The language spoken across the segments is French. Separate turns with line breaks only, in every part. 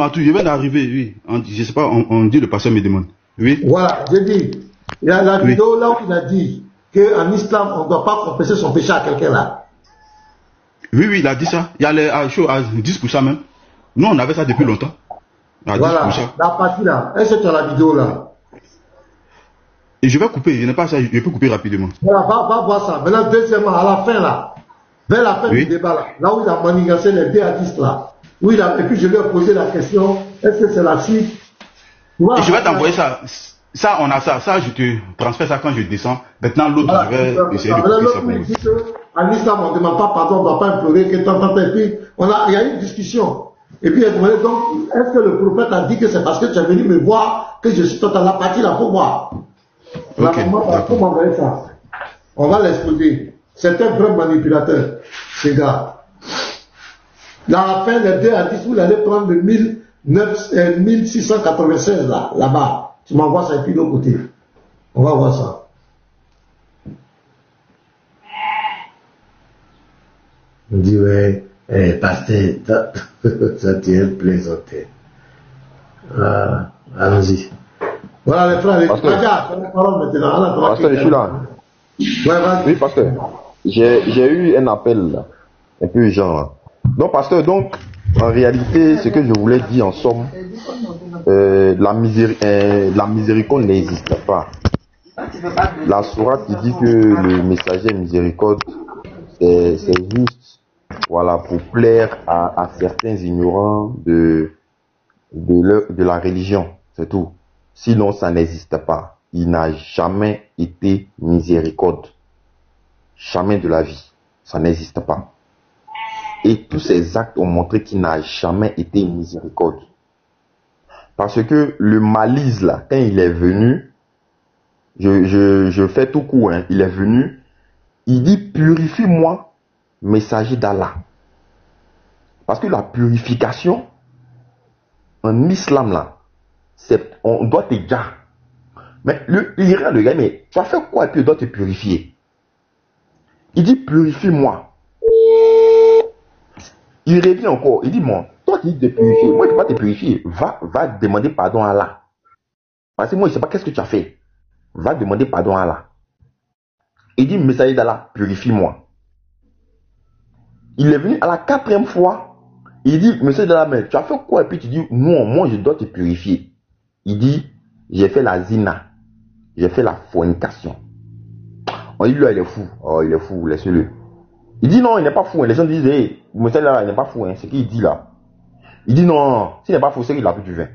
tout, je viens d'arriver, oui. Je sais pas, on dit le pasteur me demande. Oui.
Voilà, j'ai dit. Il y a la vidéo là où il a dit qu'en islam, on ne doit pas confesser son péché à quelqu'un là.
Oui, oui, il a dit ça. Il y a les à 10% même. Nous, on avait ça depuis longtemps. À
Voilà,
10%.
la partie là. Est-ce que tu as la vidéo là?
Et je vais couper, je n'ai pas ça, je peux couper rapidement.
Voilà, va voir ça. Maintenant, deuxièmement, à la fin là, vers la fin du débat là, là où il a manigancé les deux hadiths là, et puis je lui ai posé la question, est-ce que c'est la suite?
Et je vais t'envoyer ça. Ça, on a ça. Ça, je te transfère ça quand je descends. Maintenant, l'autre,
voilà,
je vais essayer de couper ça pour vous.
Dit qu'en islam, on ne demande pas pardon, on ne doit pas implorer, que tant, et puis, il y a eu une discussion. Et puis, elle demandait donc, est-ce que le prophète a dit que c'est parce que tu es venu me voir que je suis total la partie là pour voir?
Ok.
Pour m'envoyer ça. On va l'exposer. C'est un vrai manipulateur, ces gars. Là, à la fin, les deux hadiths, vous allez prendre le 1696 là-bas. Tu m'envoies ça et puis de l'autre côté. On va voir ça. On dit, ouais, pasteur, ça tient plaisanter. Allons-y. Voilà les frères, les parole maintenant.
Pasteur, je suis là.
Ouais,
oui, pasteur. J'ai eu un appel là, un peu genre là. Donc, pasteur, donc, en réalité, ce que je voulais dire en somme, la miséricorde n'existe pas. La sourate qui dit que le messager miséricorde, c'est juste, voilà, pour plaire à certains ignorants de la religion, c'est tout. Sinon, ça n'existe pas. Il n'a jamais été miséricorde. Jamais de la vie. Ça n'existe pas. Et tous ces actes ont montré qu'il n'a jamais été miséricorde. Parce que le malice, là, quand il est venu, je fais tout court, hein, il est venu, il dit, purifie-moi, messager d'Allah. Parce que la purification, en islam, là, on doit te dire. Mais il regarde le gars, mais tu as fait quoi et puis on doit te purifier? Il dit, purifie-moi. Il revient encore, il dit, moi, toi qui dis de purifier, moi je ne peux pas te purifier, va demander pardon à Allah. Parce que moi je ne sais pas qu'est-ce que tu as fait. Va demander pardon à Allah. Il dit, messager d'Allah, purifie-moi. Il est venu à la 4e fois, il dit, messager d'Allah, mais tu as fait quoi? Et puis tu dis, non, moi je dois te purifier. Il dit, j'ai fait la zina, j'ai fait la fornication. On dit, lui, il est fou. Oh, il est fou, laissez-le. Il dit non, il n'est pas fou. Les gens disent, hey, monsieur là, il n'est pas fou. Hein. C'est ce qu'il dit là. Il dit non, s'il n'est pas fou, c'est qu'il a bu du vin.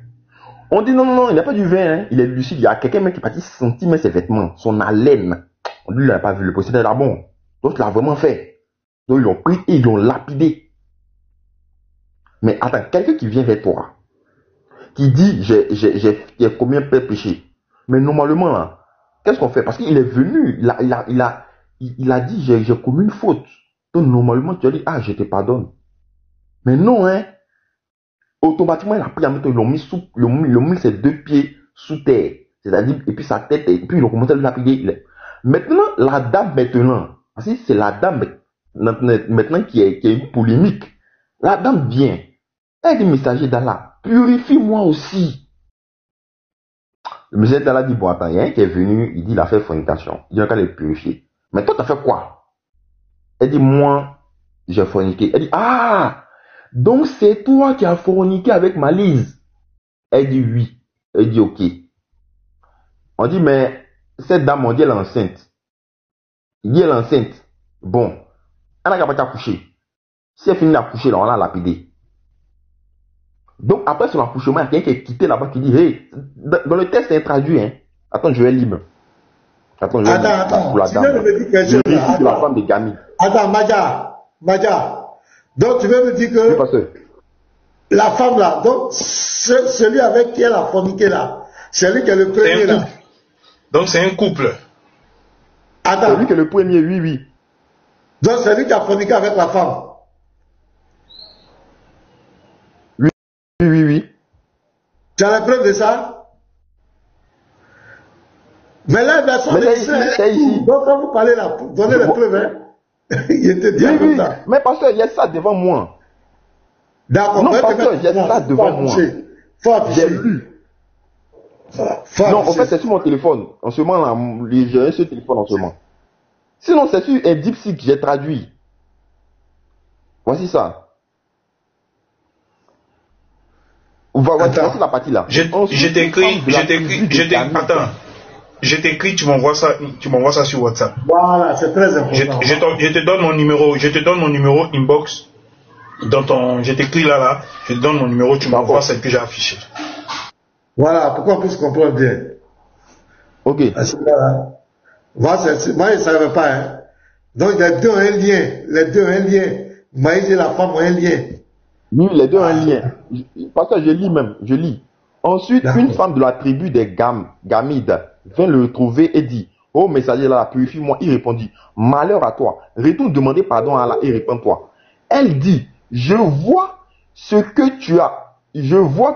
On dit non, non, non, il n'a pas du vin. Hein. Il est lucide. Il y a quelqu'un même qui est parti sentir ses vêtements, son haleine. On dit, il n'a pas vu le possédeur là, bon. Donc, il l'a vraiment fait. Donc, ils l'ont pris et ils l'ont lapidé. Mais attends, quelqu'un qui vient vers toi, qui dit, j'ai commis un péché. Mais normalement, là, qu'est-ce qu'on fait? Parce qu'il est venu, il a dit, j'ai commis une faute. Donc, normalement, tu as dit, ah, je te pardonne. Mais non, hein. Automatiquement, il a pris à mettre, ils l'ont mis ses 2 pieds sous terre. C'est-à-dire, et puis sa tête, et puis ils ont commencé à le lapider. Maintenant, la dame, parce que c'est la dame, maintenant, qui est une polémique. La dame vient. Elle dit, messager d'Allah, purifie-moi aussi. Le messager d'Allah dit, bon, attends, il y a un qui est venu, il dit, il a fait fornication. Il dit, on va le purifier. Mais toi, tu as fait quoi? Elle dit, moi, j'ai forniqué. Elle dit, ah, donc c'est toi qui as forniqué avec Malise. Elle dit, oui. Elle dit, ok. On dit, mais cette dame, on dit, elle est enceinte. Il dit, elle est enceinte. Bon, elle n'a pas accouché. Si elle finit d'accoucher, là, on l'a lapidé. Donc, après son accouchement, il y a quelqu'un qui est quitté là-bas qui dit, hey, dans le texte, c'est traduit, hein. Attends, je vais lire. Attends, je vais lire.
Attends.
Pour la dame. Le récit de la femme de Gami.
Attends, Maja. Donc, tu veux me dire que
oui,
la femme là, donc, celui avec qui elle a forniqué là, c'est lui qui est le premier là.
Donc, c'est un couple.
Attends.
C'est lui qui est le premier, oui, oui.
Donc, c'est lui qui a forniqué avec la femme.
Oui, oui, oui.
Tu as la preuve de ça? Mais là, c'est ici. Donc, quand vous parlez là, donnez les preuves, hein. Il était dit comme ça.
Mais pasteur, il y a ça devant moi.
D'accord.
Non, pasteur, j'ai ça devant moi.
Faut afficher.
J'ai lu. Non, en fait, c'est sur mon téléphone. En ce moment, là, j'ai ce téléphone en ce moment. Sinon, c'est sur un DeepSeek, j'ai traduit. Voici ça. Voici la partie là.
Je t'écris, attends. Je t'écris, tu m'envoies ça sur WhatsApp.
Voilà, c'est très important.
Je te donne mon numéro inbox. Je t'écris là, je te donne mon numéro, tu m'envoies ça et puis j'ai affiché.
Voilà, pour qu'on puisse comprendre bien.
Ok.
Moi, je ne savais pas. Hein. Donc, les deux ont un lien. Maïs et la femme ont un lien.
Oui, les deux ont un lien. Parce que je lis. Ensuite, une femme de la tribu des Gamides vint le trouver et dit, oh messager là, purifie-moi. Il répondit, malheur à toi, retourne demander pardon à Allah et réponds-toi. Elle dit, je vois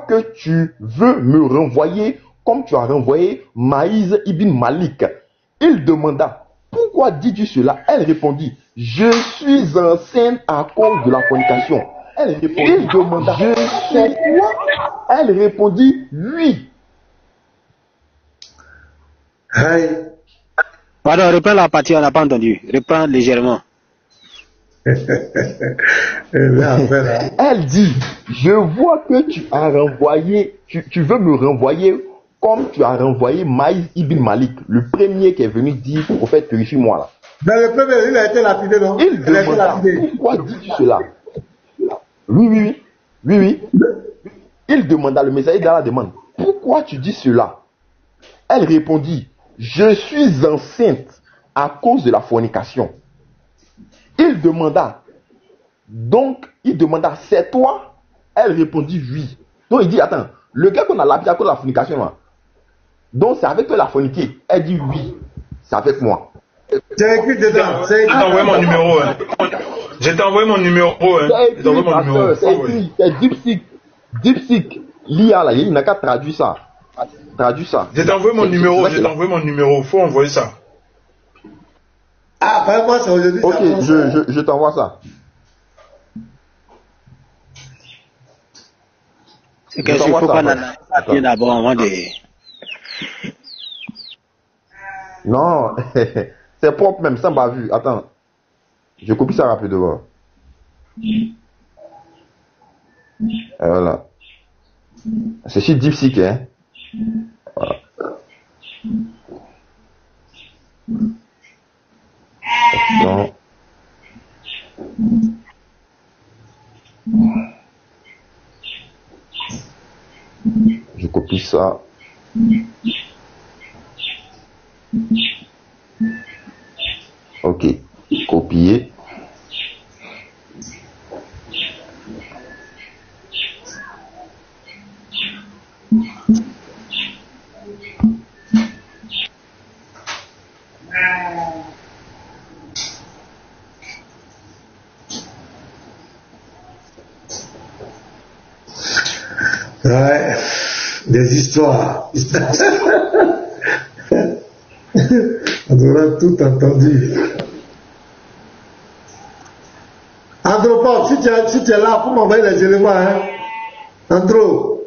que tu veux me renvoyer comme tu as renvoyé Maïs ibn Malik. Il demanda, pourquoi dis-tu cela? Elle répondit, je suis enceinte à cause de la fornication. Il demanda, c'est quoi? Elle répondit, oui.
Hey.
Pardon, reprends la partie, on n'a pas entendu. Reprends légèrement.
Elle dit, je vois que tu as renvoyé, tu veux me renvoyer comme tu as renvoyé Maïs ibn Malik, le premier qui est venu dire au prophète, purifie-moi là.
Mais le premier, il a été lapidé, non?
Il demanda, pourquoi dis-tu cela? Oui. Il demanda, le messager d'Allah demande, pourquoi tu dis cela? Elle répondit, je suis enceinte à cause de la fornication. Il demanda, c'est toi? Elle répondit, oui. Donc il dit, attends, le gars qu'on a lapidé à cause de la fornication là, donc c'est avec toi la forniquée. Elle dit, oui, c'est avec moi.
C'est écrit dedans.
Je t'ai envoyé mon numéro. Je t'ai envoyé mon numéro.
C'est écrit, c'est DeepSeek. L'IA là, il n'a qu'à traduire ça.
Je t'ai envoyé mon numéro. Faut envoyer ça.
Ah, moi c'est aujourd'hui.
Ok, je t'envoie ça.
C'est qu'il faut qu'on analyse bien d'abord avant de...
Non, c'est propre même, ça m'a vu. Attends, je copie ça rapidement. Et voilà. C'est sur DeepSeek, hein. Voilà. Attends. Je copie ça. Ok, copier.
Ouais, des histoires. On aura tout entendu. Andropop, si tu es là, pour m'envoyer les éléments, hein. Andro,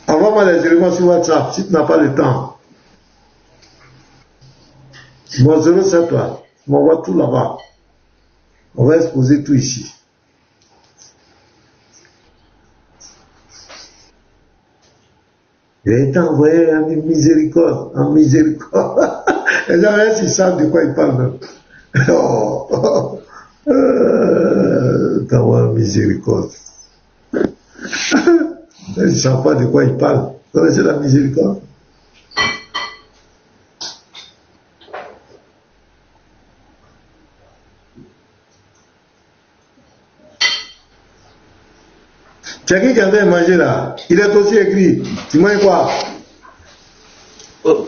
envoie-moi les éléments sur WhatsApp si tu n'as pas le temps. Mon 07, toi, tu m'envoies tout là-bas. On va exposer tout ici. Il a été envoyé en miséricorde, Les gens, ils savent de quoi ils parlent même. T'envoies en miséricorde. Ils ne savent pas de quoi ils parlent. C'est la miséricorde. C'est qui avait mangé là? Il est aussi écrit. Tu manges quoi?
Oh,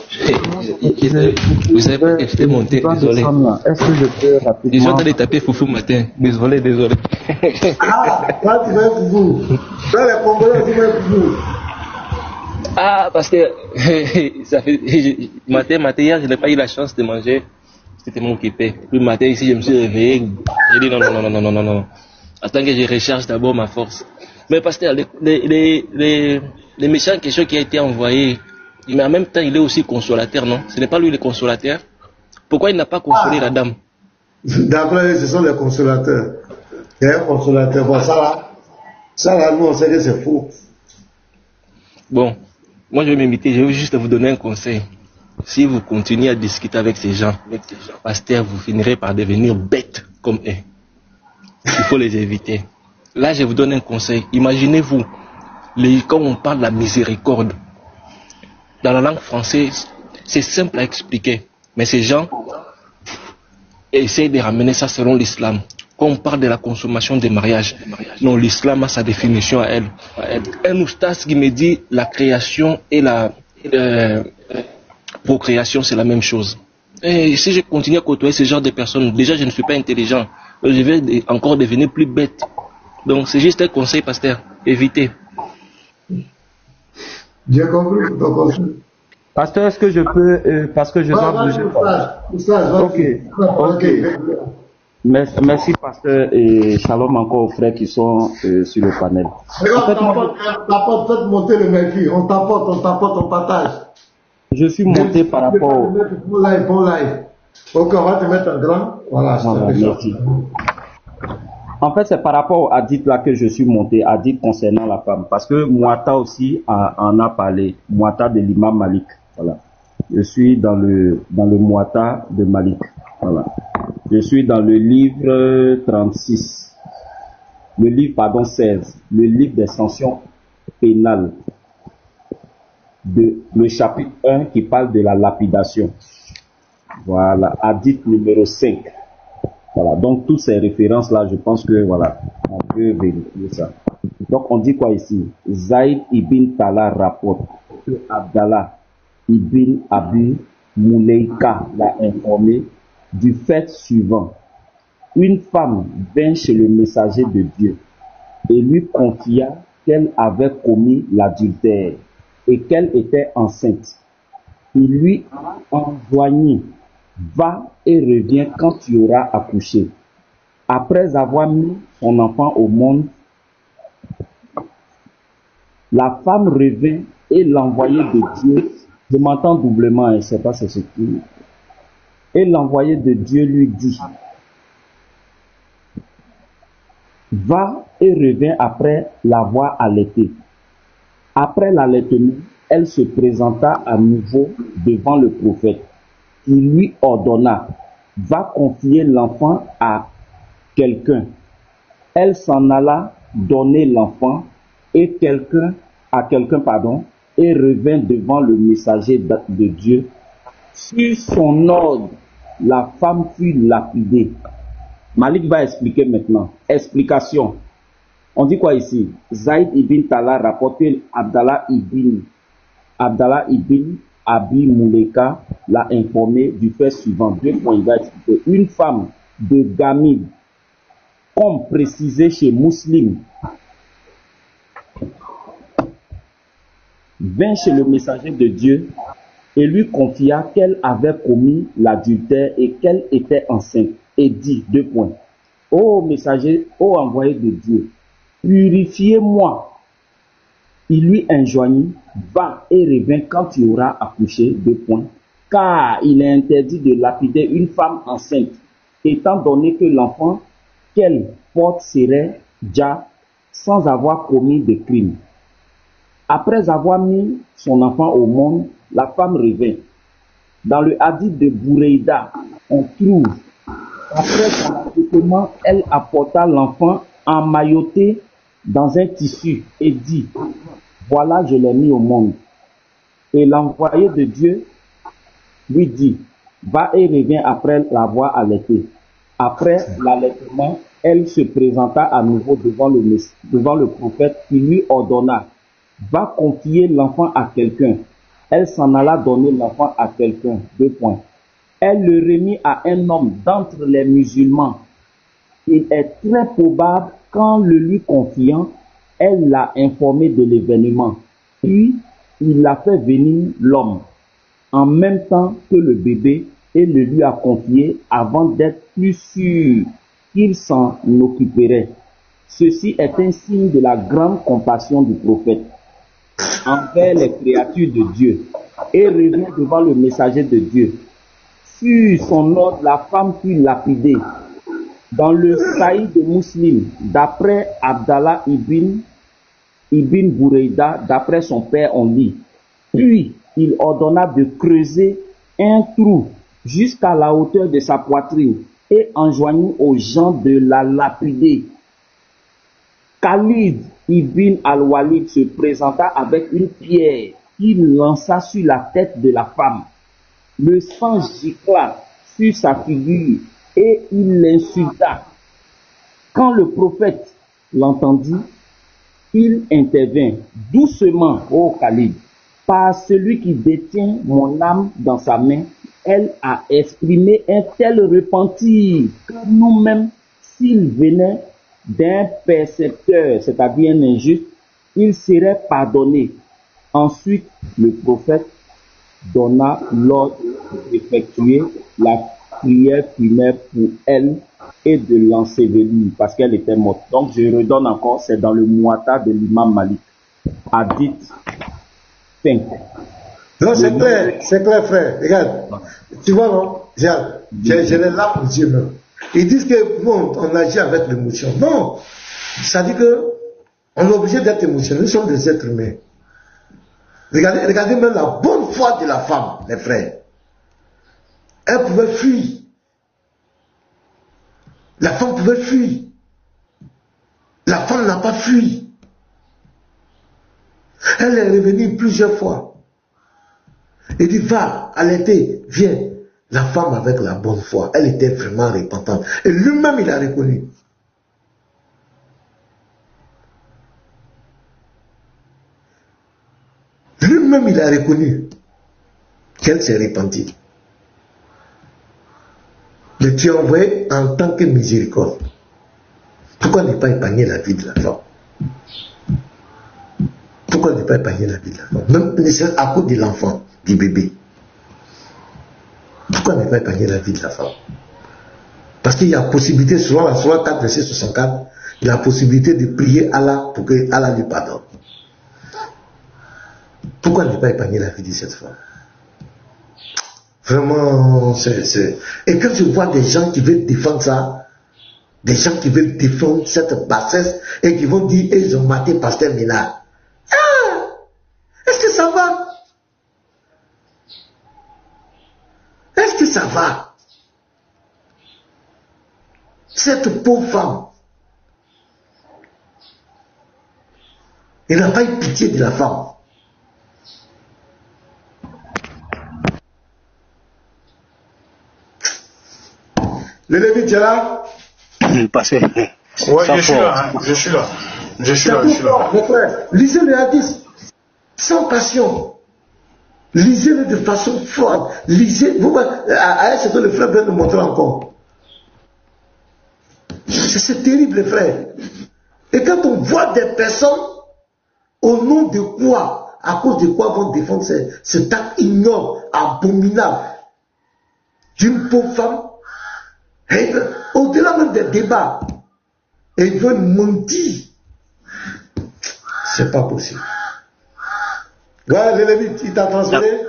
vous avez pas j'étais monté, désolé.
Est-ce que je peux rapidement...
Ils sont en train de taper foufou matin. Désolé.
Ah, toi tu veux foufou. Toi les Congolais tu veux foufou.
Ah, parce que ça fait matin hier, je n'ai pas eu la chance de manger. J'étais tellement occupé. Puis matin ici, je me suis réveillé. J'ai dit non. Attends que je recherche d'abord ma force. Mais pasteur, les méchants questions qui a été envoyé, mais en même temps, il est aussi consolateur, non? Ce n'est pas lui le consolateur? Pourquoi il n'a pas consolé la dame?
D'après, ce sont les consolateurs. Il y a un consolateur. Bon, ça là, nous, on sait que c'est faux.
Bon, moi je vais m'imiter, je vais juste vous donner un conseil. Si vous continuez à discuter avec ces gens, pasteur, vous finirez par devenir bêtes comme eux. Il faut les éviter. Là, je vous donne un conseil. Imaginez-vous, quand on parle de la miséricorde, dans la langue française, c'est simple à expliquer. Mais ces gens essayent de ramener ça selon l'islam. Quand on parle de la consommation des mariages, non, l'islam a sa définition à elle. Un oustaz qui me dit la création et la procréation, c'est la même chose. Et si je continue à côtoyer ce genre de personnes, déjà je ne suis pas intelligent. Je vais encore devenir plus bête. Donc c'est juste un conseil, pasteur. Évitez.
J'ai compris ton conseil.
Pasteur, est-ce que je peux, parce que je dois bouger. Ok. Merci, pasteur, et shalom encore aux frères qui sont sur le panel.
Regarde, t'apporte, faites monter le mercure. On t'apporte, on partage.
Je suis monté par rapport au...
Bon live. Ok, on va te mettre en grand. Voilà,
merci. En fait, c'est par rapport au hadith là que je suis monté, hadith concernant la femme. Parce que Mouata aussi en a parlé. Mouata de l'imam Malik. Voilà. Je suis dans le Mouata de Malik. Voilà. Je suis dans le livre 36. Le livre, 16. Le livre des sanctions pénales. Le chapitre 1 qui parle de la lapidation. Voilà. Hadith numéro 5. Voilà, donc toutes ces références-là, je pense que, voilà, on peut vérifier ça. Donc, on dit quoi ici? Zaïd ibn Tala rapporte que Abdallah ibn Abi Mouleika l'a informé du fait suivant. Une femme vint chez le messager de Dieu et lui confia qu'elle avait commis l'adultère et qu'elle était enceinte. Il lui enjoignit: va et reviens quand tu auras accouché. Après avoir mis son enfant au monde, la femme revint et l'envoyé de Dieu, je m'entends doublement, je ne sais pas c'est ce qui... Et l'envoyé de Dieu lui dit: va et reviens après l'avoir allaité. Après l'allaitement, elle se présenta à nouveau devant le prophète. Il lui ordonna: va confier l'enfant à quelqu'un. Elle s'en alla donner l'enfant et et revint devant le messager de Dieu. Sur son ordre, la femme fut lapidée. Malik va expliquer maintenant. Explication. On dit quoi ici? Zaïd ibn Tala rapporté Abdallah ibn Abi Mouleka l'a informé du fait suivant. 2 points, il va expliquer. Une femme de Gamid, comme précisé chez Muslim, vint chez le messager de Dieu et lui confia qu'elle avait commis l'adultère et qu'elle était enceinte, et dit, 2 points, ô messager, ô envoyé de Dieu, purifiez-moi. Il lui enjoignit: va et reviens quand tu auras accouché, 2 points, car il est interdit de lapider une femme enceinte, étant donné que l'enfant qu'elle porte serait déjà sans avoir commis de crime. Après avoir mis son enfant au monde, la femme revint. Dans le hadith de Boureïda, on trouve, après son accouchement, elle apporta l'enfant emmailloté dans un tissu et dit: voilà, je l'ai mis au monde. Et l'envoyé de Dieu lui dit: va et reviens après l'avoir allaité. Après l'allaitement, elle se présenta à nouveau devant le prophète qui lui ordonna: va confier l'enfant à quelqu'un. Elle s'en alla donner l'enfant à quelqu'un. 2 points. Elle le remit à un homme d'entre les musulmans. Il est très probable qu'en le lui confiant, elle l'a informé de l'événement. Puis, il a fait venir l'homme en même temps que le bébé et le lui a confié avant d'être plus sûr qu'il s'en occuperait. Ceci est un signe de la grande compassion du prophète envers les créatures de Dieu et revient devant le messager de Dieu. Sur son ordre, la femme fut lapidée. Dans le Sahih de Muslim, d'après Abdallah ibn Bouraïda, d'après son père, on lit. Puis il ordonna de creuser un trou jusqu'à la hauteur de sa poitrine et enjoignit aux gens de la lapider. Khalid ibn al-Walid se présenta avec une pierre qu'il lança sur la tête de la femme. Le sang gicla sur sa figure et il l'insulta. Quand le prophète l'entendit, il intervint. Doucement, ô Khalid, par celui qui détient mon âme dans sa main, elle a exprimé un tel repentir que nous-mêmes, s'il venait d'un percepteur, c'est-à-dire un injuste, il serait pardonné. Ensuite, le prophète donna l'ordre d'effectuer la prière funèbre pour elle et de l'ensevelir parce qu'elle était morte. Donc je redonne encore, c'est dans le Muwatta de l'imam Malik. Hadith 5.
Non, c'est clair, frère. Regarde, tu vois, non? J'ai les larmes aux yeux, même. Ils disent que bon, on agit avec l'émotion. Non, ça dit que on est obligé d'être émotionnel. Nous sommes des êtres humains. Regardez même la bonne foi de la femme, les frères. Elle pouvait fuir. La femme pouvait fuir. La femme n'a pas fui. Elle est revenue plusieurs fois. Il dit, va, allaiter, viens. La femme avec la bonne foi, elle était vraiment repentante. Et lui-même, il a reconnu. Lui-même, il a reconnu qu'elle s'est repentie. Mais tu es envoyé en tant que miséricorde. Pourquoi ne pas épargner la vie de la femme? Pourquoi ne pas épargner la vie de la femme? Même à cause de l'enfant, du bébé. Pourquoi ne pas épargner la vie de la femme? Parce qu'il y a possibilité, selon la Sourate 4, verset 64, il y a possibilité de prier Allah pour que Allah lui pardonne. Pourquoi ne pas épargner la vie de cette femme? Vraiment, c'est... Et quand je vois des gens qui veulent défendre ça, des gens qui veulent défendre cette bassesse et qui vont dire, ils ont maté Pasteur Ménard. Ah! Est-ce que ça va? Est-ce que ça va? Cette pauvre femme, il n'a pas eu pitié de la femme. Le Lévi, tu es là?
Passé.
Ouais, je suis là, hein. Je suis là.
Mes frères, lisez le hadith sans passion. Lisez-le de façon froide. Lisez. Vous, c'est que le frère vient nous montrer encore. C'est terrible, frère. Et quand on voit des personnes, au nom de quoi, à cause de quoi vont défendre cet acte ignoble, abominable, d'une pauvre femme, au-delà même des débats, et ils veulent mentir. C'est pas possible. Ouais, le Lévite, il t'a transféré?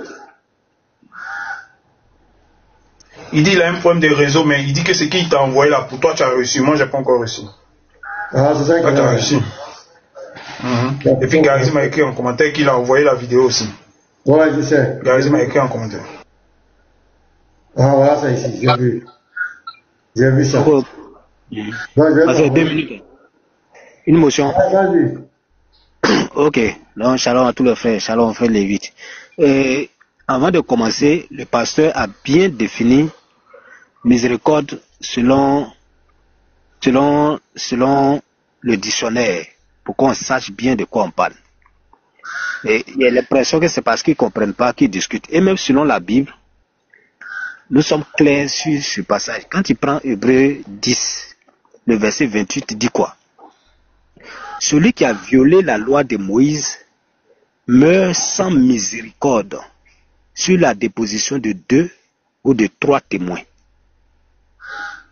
Il dit qu'il a un problème de réseau, mais il dit que ce qu'il t'a envoyé là, pour toi, tu as reçu. Moi, je n'ai pas encore reçu.
Ah, c'est ça
qu'il a reçu. Et puis, Garizi m'a écrit en commentaire qu'il a envoyé la vidéo aussi.
Ouais, je sais.
Garizi m'a écrit en commentaire.
Ah, voilà, ça ici, j'ai vu. J'ai vu ça.
Vas-y, 2 minutes. Une motion.
Ah, vas-y.
Ok, donc shalom à tous les frères, shalom frère Lévite. Avant de commencer, le pasteur a bien défini miséricorde selon le dictionnaire, pour qu'on sache bien de quoi on parle. Et il y a l'impression que c'est parce qu'ils ne comprennent pas qu'ils discutent. Et même selon la Bible, nous sommes clairs sur ce passage. Quand tu prends Hébreux 10, le verset 28, il dit quoi? Celui qui a violé la loi de Moïse meurt sans miséricorde sur la déposition de 2 ou de 3 témoins.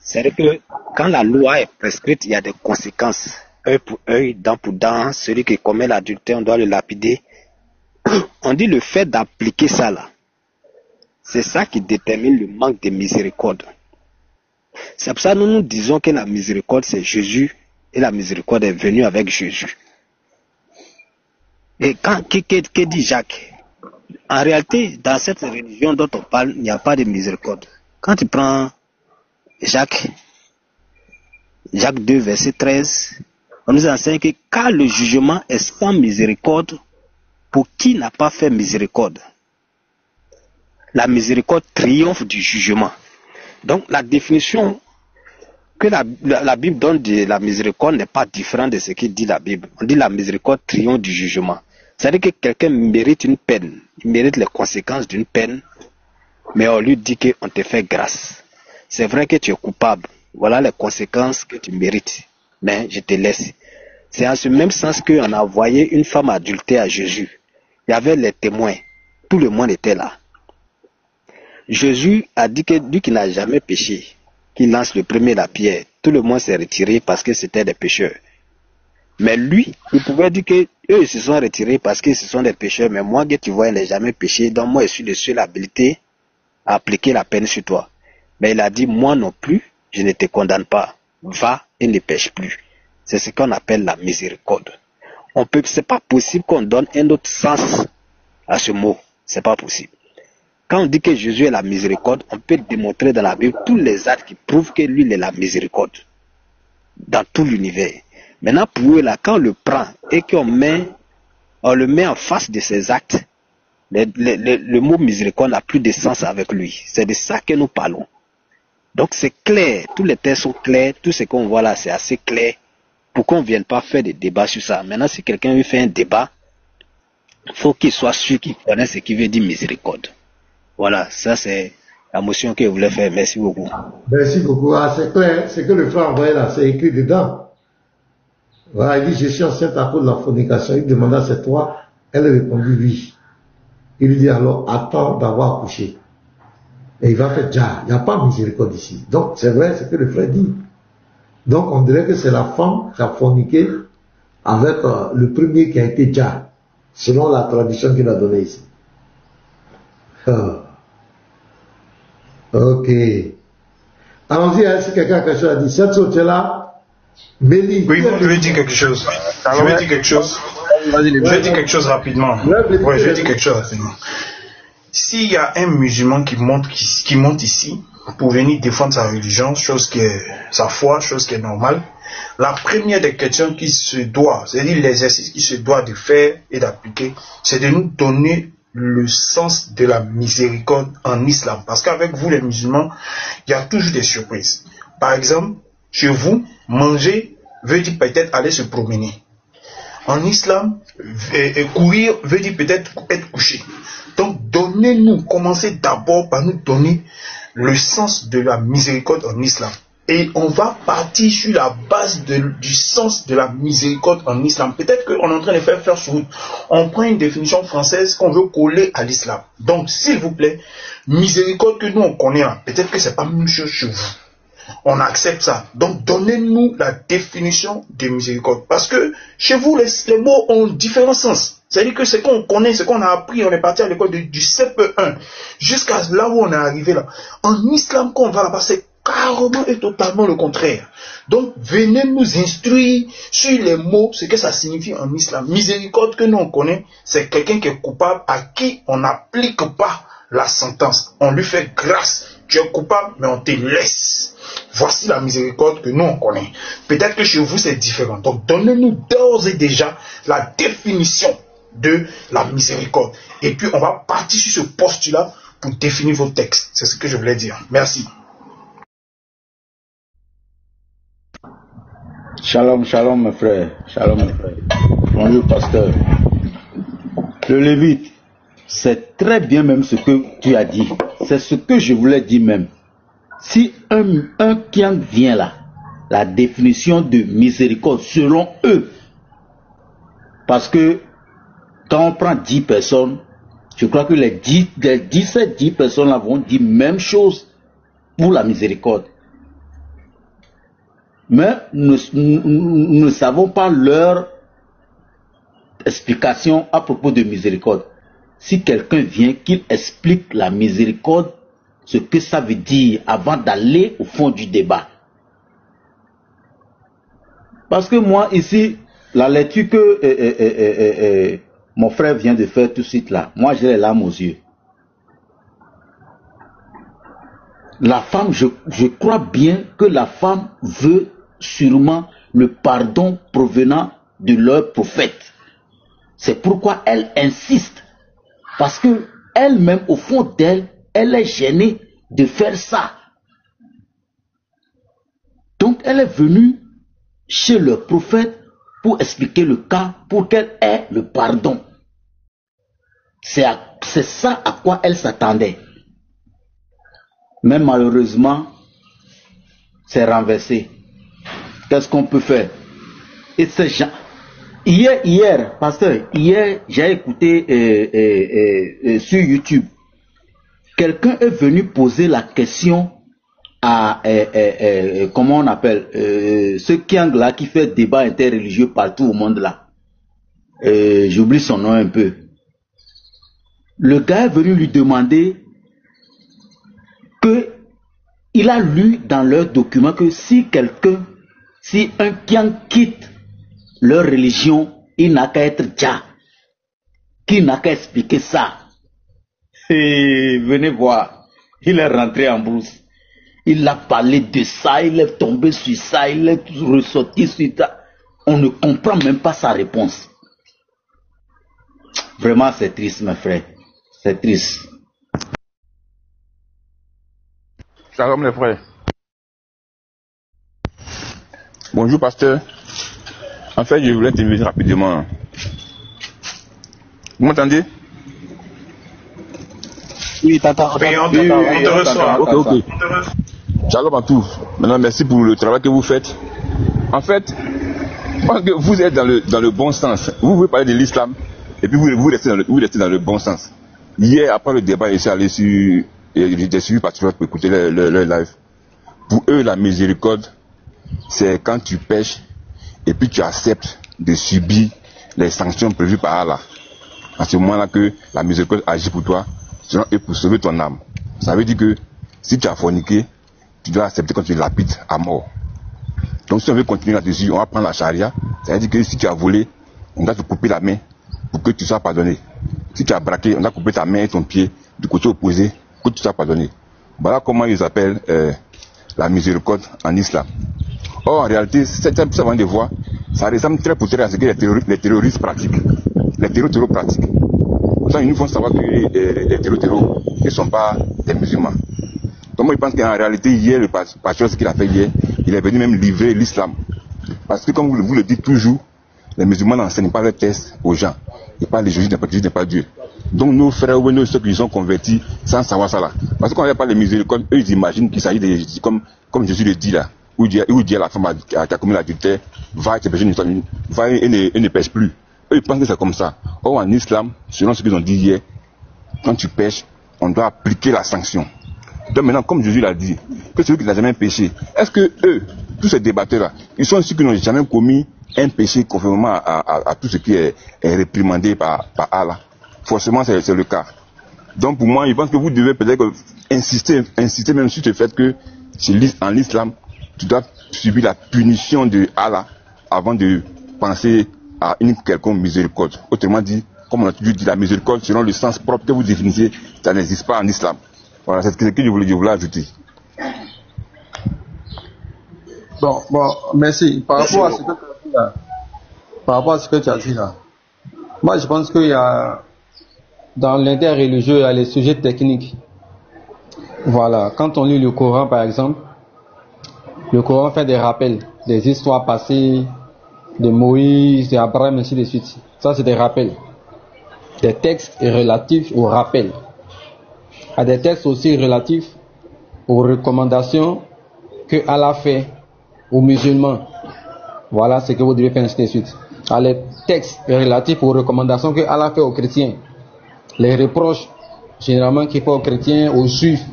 C'est-à-dire que quand la loi est prescrite, il y a des conséquences œil pour œil, dent pour dent. Celui qui commet l'adultère, on doit le lapider. On dit le fait d'appliquer ça là, c'est ça qui détermine le manque de miséricorde. C'est pour ça que nous disons que la miséricorde c'est Jésus et la miséricorde est venue avec Jésus. Et que dit Jacques? En réalité, dans cette religion dont on parle, il n'y a pas de miséricorde. Quand tu prends Jacques 2, verset 13, on nous enseigne que car le jugement est sans miséricorde pour qui n'a pas fait miséricorde. La miséricorde triomphe du jugement. Donc la définition que la Bible donne de la miséricorde n'est pas différente de ce que dit la Bible. On dit la miséricorde triomphe du jugement. C'est-à-dire que quelqu'un mérite une peine, il mérite les conséquences d'une peine, mais on lui dit qu'on te fait grâce. C'est vrai que tu es coupable, voilà les conséquences que tu mérites, mais je te laisse. C'est en ce même sens qu'on a envoyé une femme adultère à Jésus. Il y avait les témoins, tout le monde était là. Jésus a dit que lui qui n'a jamais péché, qui lance le premier la pierre, tout le monde s'est retiré parce que c'était des pécheurs. Mais lui, il pouvait dire que eux ils se sont retirés parce que ce sont des pécheurs, mais moi que tu vois, il n'a jamais péché, donc moi je suis le seul habilité à appliquer la peine sur toi. Mais il a dit, moi non plus, je ne te condamne pas, va et ne pêche plus. C'est ce qu'on appelle la miséricorde. C'est pas possible qu'on donne un autre sens à ce mot, c'est pas possible. Quand on dit que Jésus est la miséricorde, on peut démontrer dans la Bible tous les actes qui prouvent que lui il est la miséricorde dans tout l'univers. Maintenant, pour eux, là, quand on le prend et qu'on le met en face de ses actes, le mot miséricorde n'a plus de sens avec lui. C'est de ça que nous parlons. Donc c'est clair, tous les textes sont clairs, tout ce qu'on voit là, c'est assez clair pour qu'on ne vienne pas faire des débats sur ça. Maintenant, si quelqu'un veut faire un débat, il faut qu'il soit sûr qu'il connaisse ce qui veut dire miséricorde. Voilà, ça c'est la motion que je voulais faire. Merci beaucoup.
Merci beaucoup. Ah, c'est clair, c'est que le frère envoyé là, c'est écrit dedans. Voilà, il dit, je suis enceinte à cause de la fornication. Il demanda, c'est toi? Elle répondit, oui. Il lui dit, alors, attends d'avoir accouché. Et il va faire déjà. Il n'y a pas de miséricorde ici. Donc, c'est vrai, c'est ce que le frère dit. Donc, on dirait que c'est la femme qui a forniqué avec le premier qui a été déjà, selon la tradition qu'il a donnée ici. Ok. Allons-y, hein, si quelqu'un a quelque chose à dire. Cette sortie-là, Mélie.
Oui, je vais dire quelque chose. Je vais dire quelque chose. Je vais dire quelque chose rapidement. Ouais, je vais dire quelque chose rapidement. S'il y a un musulman qui monte ici pour venir défendre sa religion, chose qui est sa foi, chose qui est normale, la première des questions qui se doit, c'est-à-dire l'exercice qui se doit de faire et d'appliquer, c'est de nous donner le sens de la miséricorde en islam. Parce qu'avec vous les musulmans, il y a toujours des surprises. Par exemple, chez vous, manger veut dire peut-être aller se promener. En islam, courir veut dire peut-être être couché. Donc, commencez d'abord par nous donner le sens de la miséricorde en islam. Et on va partir sur la base du sens de la miséricorde en islam. Peut-être qu'on est en train de faire sur route. On prend une définition française qu'on veut coller à l'islam. Donc, s'il vous plaît, miséricorde que nous on connaît là, peut-être que c'est pas la même chose chez vous. On accepte ça. Donc, donnez-nous la définition de miséricorde. Parce que chez vous, les mots ont différents sens. C'est-à-dire que ce qu'on connaît, ce qu'on a appris, on est parti à l'école du CP1 jusqu'à là où on est arrivé là. En islam, quand on va là-bas, c'est carrément et totalement le contraire. Donc, venez nous instruire sur les mots, ce que ça signifie en islam. Miséricorde que nous on connaît, c'est quelqu'un qui est coupable à qui on n'applique pas la sentence. On lui fait grâce. Tu es coupable, mais on te laisse. Voici la miséricorde que nous on connaît. Peut-être que chez vous c'est différent. Donc donnez-nous d'ores et déjà la définition de la miséricorde. Et puis on va partir sur ce postulat pour définir vos textes. C'est ce que je voulais dire. Merci.
Shalom, shalom mes frères. Shalom mes frères. Bonjour pasteur. Le Lévite, c'est très bien même ce que tu as dit. C'est ce que je voulais dire même. Si un qui vient là, la définition de miséricorde selon eux, parce que quand on prend 10 personnes, je crois que les 10 personnes là vont dire même chose pour la miséricorde. mais nous ne savons pas leur explication à propos de miséricorde. Si quelqu'un vient, qu'il explique la miséricorde, ce que ça veut dire avant d'aller au fond du débat. Parce que moi, ici, la lecture que mon frère vient de faire tout de suite là, moi j'ai les larmes aux yeux. La femme, je crois bien que la femme veut sûrement le pardon provenant de leur prophète. C'est pourquoi elle insiste. Parce que elle-même, au fond d'elle, elle est gênée de faire ça. Donc elle est venue chez le prophète pour expliquer le cas, pour qu'elle ait le pardon. C'est ça à quoi elle s'attendait. Mais malheureusement, c'est renversé. Qu'est-ce qu'on peut faire? Et ces gens... Hier, pasteur, hier, j'ai écouté sur YouTube, quelqu'un est venu poser la question à, comment on appelle, ce Kiang là qui fait débat interreligieux partout au monde là. J'oublie son nom un peu. Le gars est venu lui demander que il a lu dans leurs documents que si un Kiang quitte leur religion, il n'a qu'à être Dja, qui n'a qu'à expliquer ça. Et venez voir, il est rentré en brousse. Il a parlé de ça, il est tombé sur ça, il est ressorti sur ça. On ne comprend même pas sa réponse. Vraiment, c'est triste, mes frères. C'est triste.
Shalom les frères. Bonjour pasteur. En fait, je voulais t'inviter rapidement. Vous m'entendez?
Oui, t'entends.
On te reçoit.
Ok. Shalom à tous. Maintenant, merci pour le travail que vous faites. En fait, je pense que vous êtes dans le bon sens. Vous voulez parler de l'islam et puis vous restez dans le bon sens. Hier, après le débat, je suis allé sur... J'ai suivi Patriote pour écouter le live. Pour eux, la miséricorde, c'est quand tu pêches et puis tu acceptes de subir les sanctions prévues par Allah. À ce moment-là que la miséricorde agit pour toi, selon eux, pour sauver ton âme. Ça veut dire que si tu as forniqué, tu dois accepter quand tu lapides à mort. Donc si on veut continuer là-dessus, on va prendre la charia. Ça veut dire que si tu as volé, on doit te couper la main pour que tu sois pardonné. Si tu as braqué, on doit couper ta main et ton pied du côté opposé pour que tu sois pardonné. Voilà comment ils appellent la miséricorde en islam. Or, en réalité, c'est ça de voir, ça ressemble très pour très à ce que les terroristes pratiquent. Les terroristes pratiquent. Pourtant, ils nous font savoir que les terroristes ne sont pas des musulmans. Donc, moi, je pense qu'en réalité, hier, le pasteur, ce qu'il a fait hier, il est venu même livrer l'islam. Parce que, comme vous le dites toujours, les musulmans n'enseignent pas leurs textes aux gens. Ils parlent de Jésus n'est pas Dieu. Donc, nos frères ou ceux qui sont convertis sans savoir ça là. Parce qu'on n'avait pas les miséricordes, eux, ils imaginent qu'il s'agit de, comme Jésus le dit là. Où dit à la femme qui a commis l'adultère, va et ne pêche plus. Eux, ils pensent que c'est comme ça. Or, en islam, selon ce qu'ils ont dit hier, quand tu pêches, on doit appliquer la sanction. Donc maintenant, comme Jésus l'a dit, que celui qui n'a jamais péché, est-ce que eux, tous ces débatteurs-là, ils sont ceux qui n'ont jamais commis un péché conformément à tout ce qui est réprimandé par Allah? Forcément, c'est le cas. Donc pour moi, je pense que vous devez peut-être insister même sur le fait que en l'islam, tu dois subir la punition de Allah avant de penser à une quelconque miséricorde. Autrement dit, comme on a toujours dit, la miséricorde, selon le sens propre que vous définissez, ça n'existe pas en islam. Voilà, c'est ce que je voulais ajouter.
Bon, merci. Par rapport à ce que tu as dit là, moi je pense qu'il y a, dans l'interreligieux, il y a les sujets techniques. Voilà, quand on lit le Coran par exemple, le Coran fait des rappels, des histoires passées de Moïse, d'Abraham, ainsi de suite. Ça, c'est des rappels. Des textes relatifs aux rappels. Il y a des textes aussi relatifs aux recommandations que Allah fait aux musulmans. Voilà ce que vous devez faire, ainsi de suite. Il y a les textes relatifs aux recommandations que Allah fait aux chrétiens. Les reproches, généralement, qu'il fait aux chrétiens, aux juifs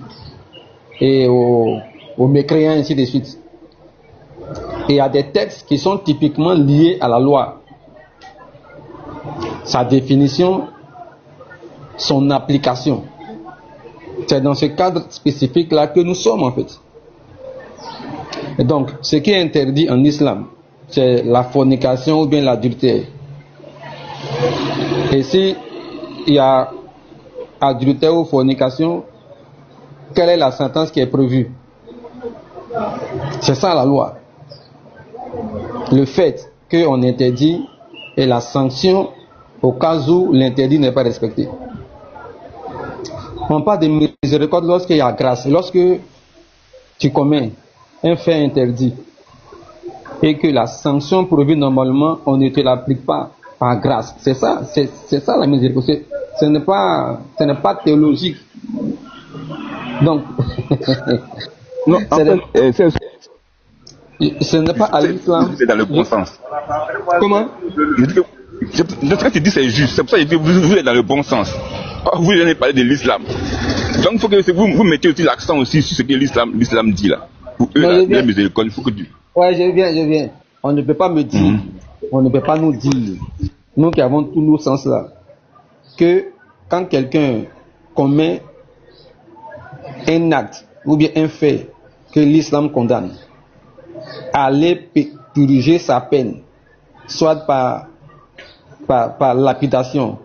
et aux mécréants, ainsi de suite. Et il y a des textes qui sont typiquement liés à la loi. Sa définition, son application. C'est dans ce cadre spécifique-là que nous sommes en fait. Et donc, ce qui est interdit en islam, c'est la fornication ou bien l'adultère. Et si il y a adultère ou fornication, quelle est la sentence qui est prévue? C'est ça la loi. Le fait qu'on interdit et la sanction au cas où l'interdit n'est pas respecté. On parle de miséricorde lorsqu'il y a grâce. Lorsque tu commets un fait interdit et que la sanction prévue normalement, on ne te l'applique pas par grâce. C'est ça la miséricorde. Ce n'est pas théologique. Donc,
non,
ce n'est pas à l'islam.
C'est dans le bon sens.
Comment?
Ce que tu dis, c'est juste. C'est pour ça que je dis vous êtes dans le bon sens. Vous venez parler de l'islam. Donc il faut que vous mettez aussi l'accent aussi sur ce que l'islam dit là. Pour eux, la miséricorde, il faut que tu...
Ouais, je viens. On ne peut pas me dire, on ne peut pas nous dire, nous qui avons tous nos sens là, que quand quelqu'un commet un acte ou bien un fait que l'islam condamne, aller purger sa peine, soit par lapidation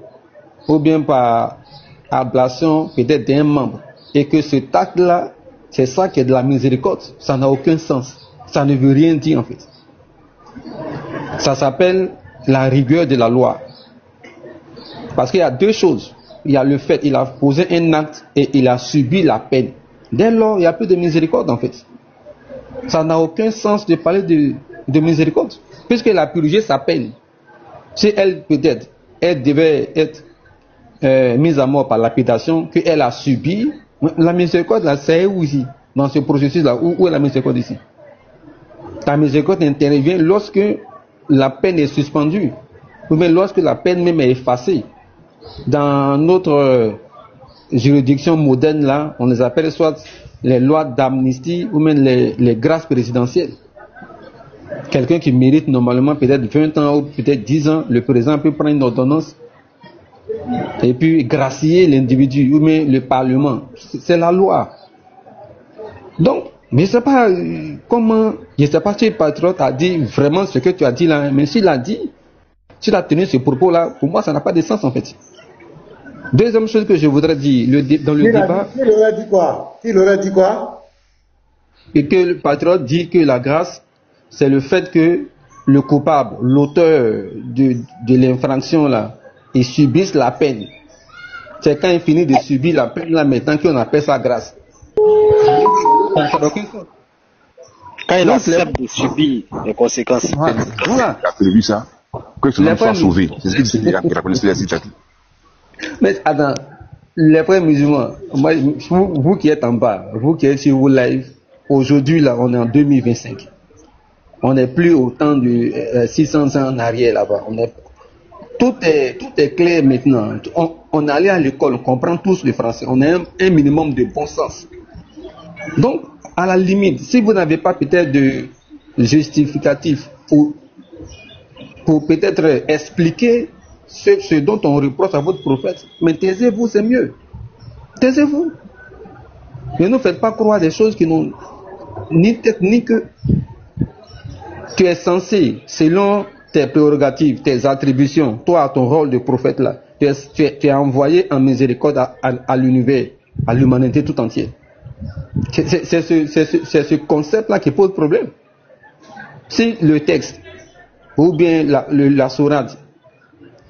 ou bien par ablation peut-être d'un membre, et que cet acte-là, c'est ça qui est de la miséricorde, ça n'a aucun sens. Ça ne veut rien dire en fait. Ça s'appelle la rigueur de la loi. Parce qu'il y a deux choses. Il y a le fait, il a posé un acte et il a subi la peine. Dès lors, il n'y a plus de miséricorde en fait. Ça n'a aucun sens de parler de miséricorde, puisqu'il a purgé sa peine. Si elle, peut-être, elle devait être mise à mort par lapidation, qu'elle a subi, la miséricorde, là, c'est où ici? Dans ce processus-là, où est la miséricorde ici? La miséricorde intervient lorsque la peine est suspendue, ou même lorsque la peine même est effacée. Dans notre juridiction moderne, là, on les appelle soit les lois d'amnistie ou même les grâces présidentielles. Quelqu'un qui mérite normalement peut-être 20 ans ou peut-être 10 ans, le président peut prendre une ordonnance et puis gracier l'individu ou même le Parlement. C'est la loi. Donc, mais je ne sais pas comment, je ne sais pas si le patriote a dit vraiment ce que tu as dit là, mais s'il a dit, s'il a tenu ce propos-là, pour moi, ça n'a pas de sens en fait. Deuxième chose que je voudrais dire, dans le débat...
Il aurait dit quoi?
Et que le patriote dit que la grâce, c'est le fait que le coupable, l'auteur de l'infraction là, il subisse la peine. C'est quand il finit de subir la peine là maintenant qu'on appelle ça grâce.
Quand il accepte de subir les conséquences.
Voilà.
Il a prévu ça. Que ce homme soit sauvé. C'est ce qu'il dit qu'il a connu les citations.
Mais attends, les frères musulmans, moi, vous qui êtes en bas, vous qui êtes sur vos live, aujourd'hui là, on est en 2025. On n'est plus au temps de 600 ans en arrière là-bas. Tout est clair maintenant. On est allé à l'école, on comprend tous le français. On a un minimum de bon sens. Donc, à la limite, si vous n'avez pas peut-être de justificatif pour peut-être expliquer ce dont on reproche à votre prophète, mais taisez-vous, c'est mieux. Taisez-vous. Ne nous faites pas croire des choses qui n'ont ni tête ni queue. Tu es censé, selon tes prérogatives, tes attributions, toi, à ton rôle de prophète là, tu es envoyé en miséricorde à l'univers, à l'humanité tout entière. C'est ce concept-là qui pose problème. Si le texte ou bien la sourate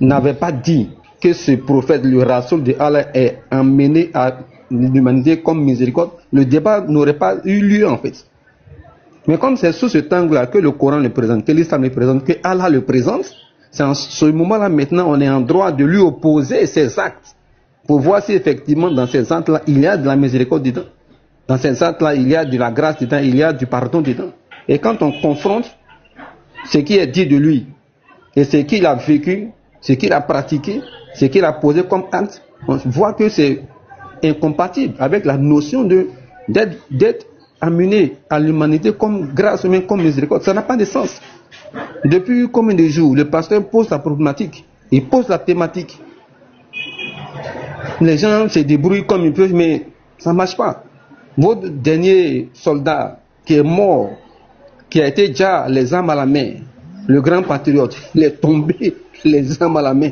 n'avait pas dit que ce prophète, le Rasoul de Allah, est emmené à l'humanité comme miséricorde, le débat n'aurait pas eu lieu en fait. Mais comme c'est sous ce angle-là que le Coran le présente, que l'Islam le présente, que Allah le présente, c'est en ce moment-là maintenant on est en droit de lui opposer ses actes pour voir si effectivement dans ces actes-là il y a de la miséricorde dedans. Dans ces actes-là il y a de la grâce dedans, il y a du pardon dedans. Et quand on confronte ce qui est dit de lui et ce qu'il a vécu, ce qu'il a pratiqué, ce qu'il a posé comme acte, on voit que c'est incompatible avec la notion d'être amener à l'humanité comme grâce humaine, comme miséricorde. Ça n'a pas de sens. Depuis combien de jours, le pasteur pose la problématique, il pose la thématique. Les gens se débrouillent comme ils peuvent, mais ça ne marche pas. Votre dernier soldat qui est mort, qui a été déjà les armes à la main, le grand patriote, il est tombé les armes à la main.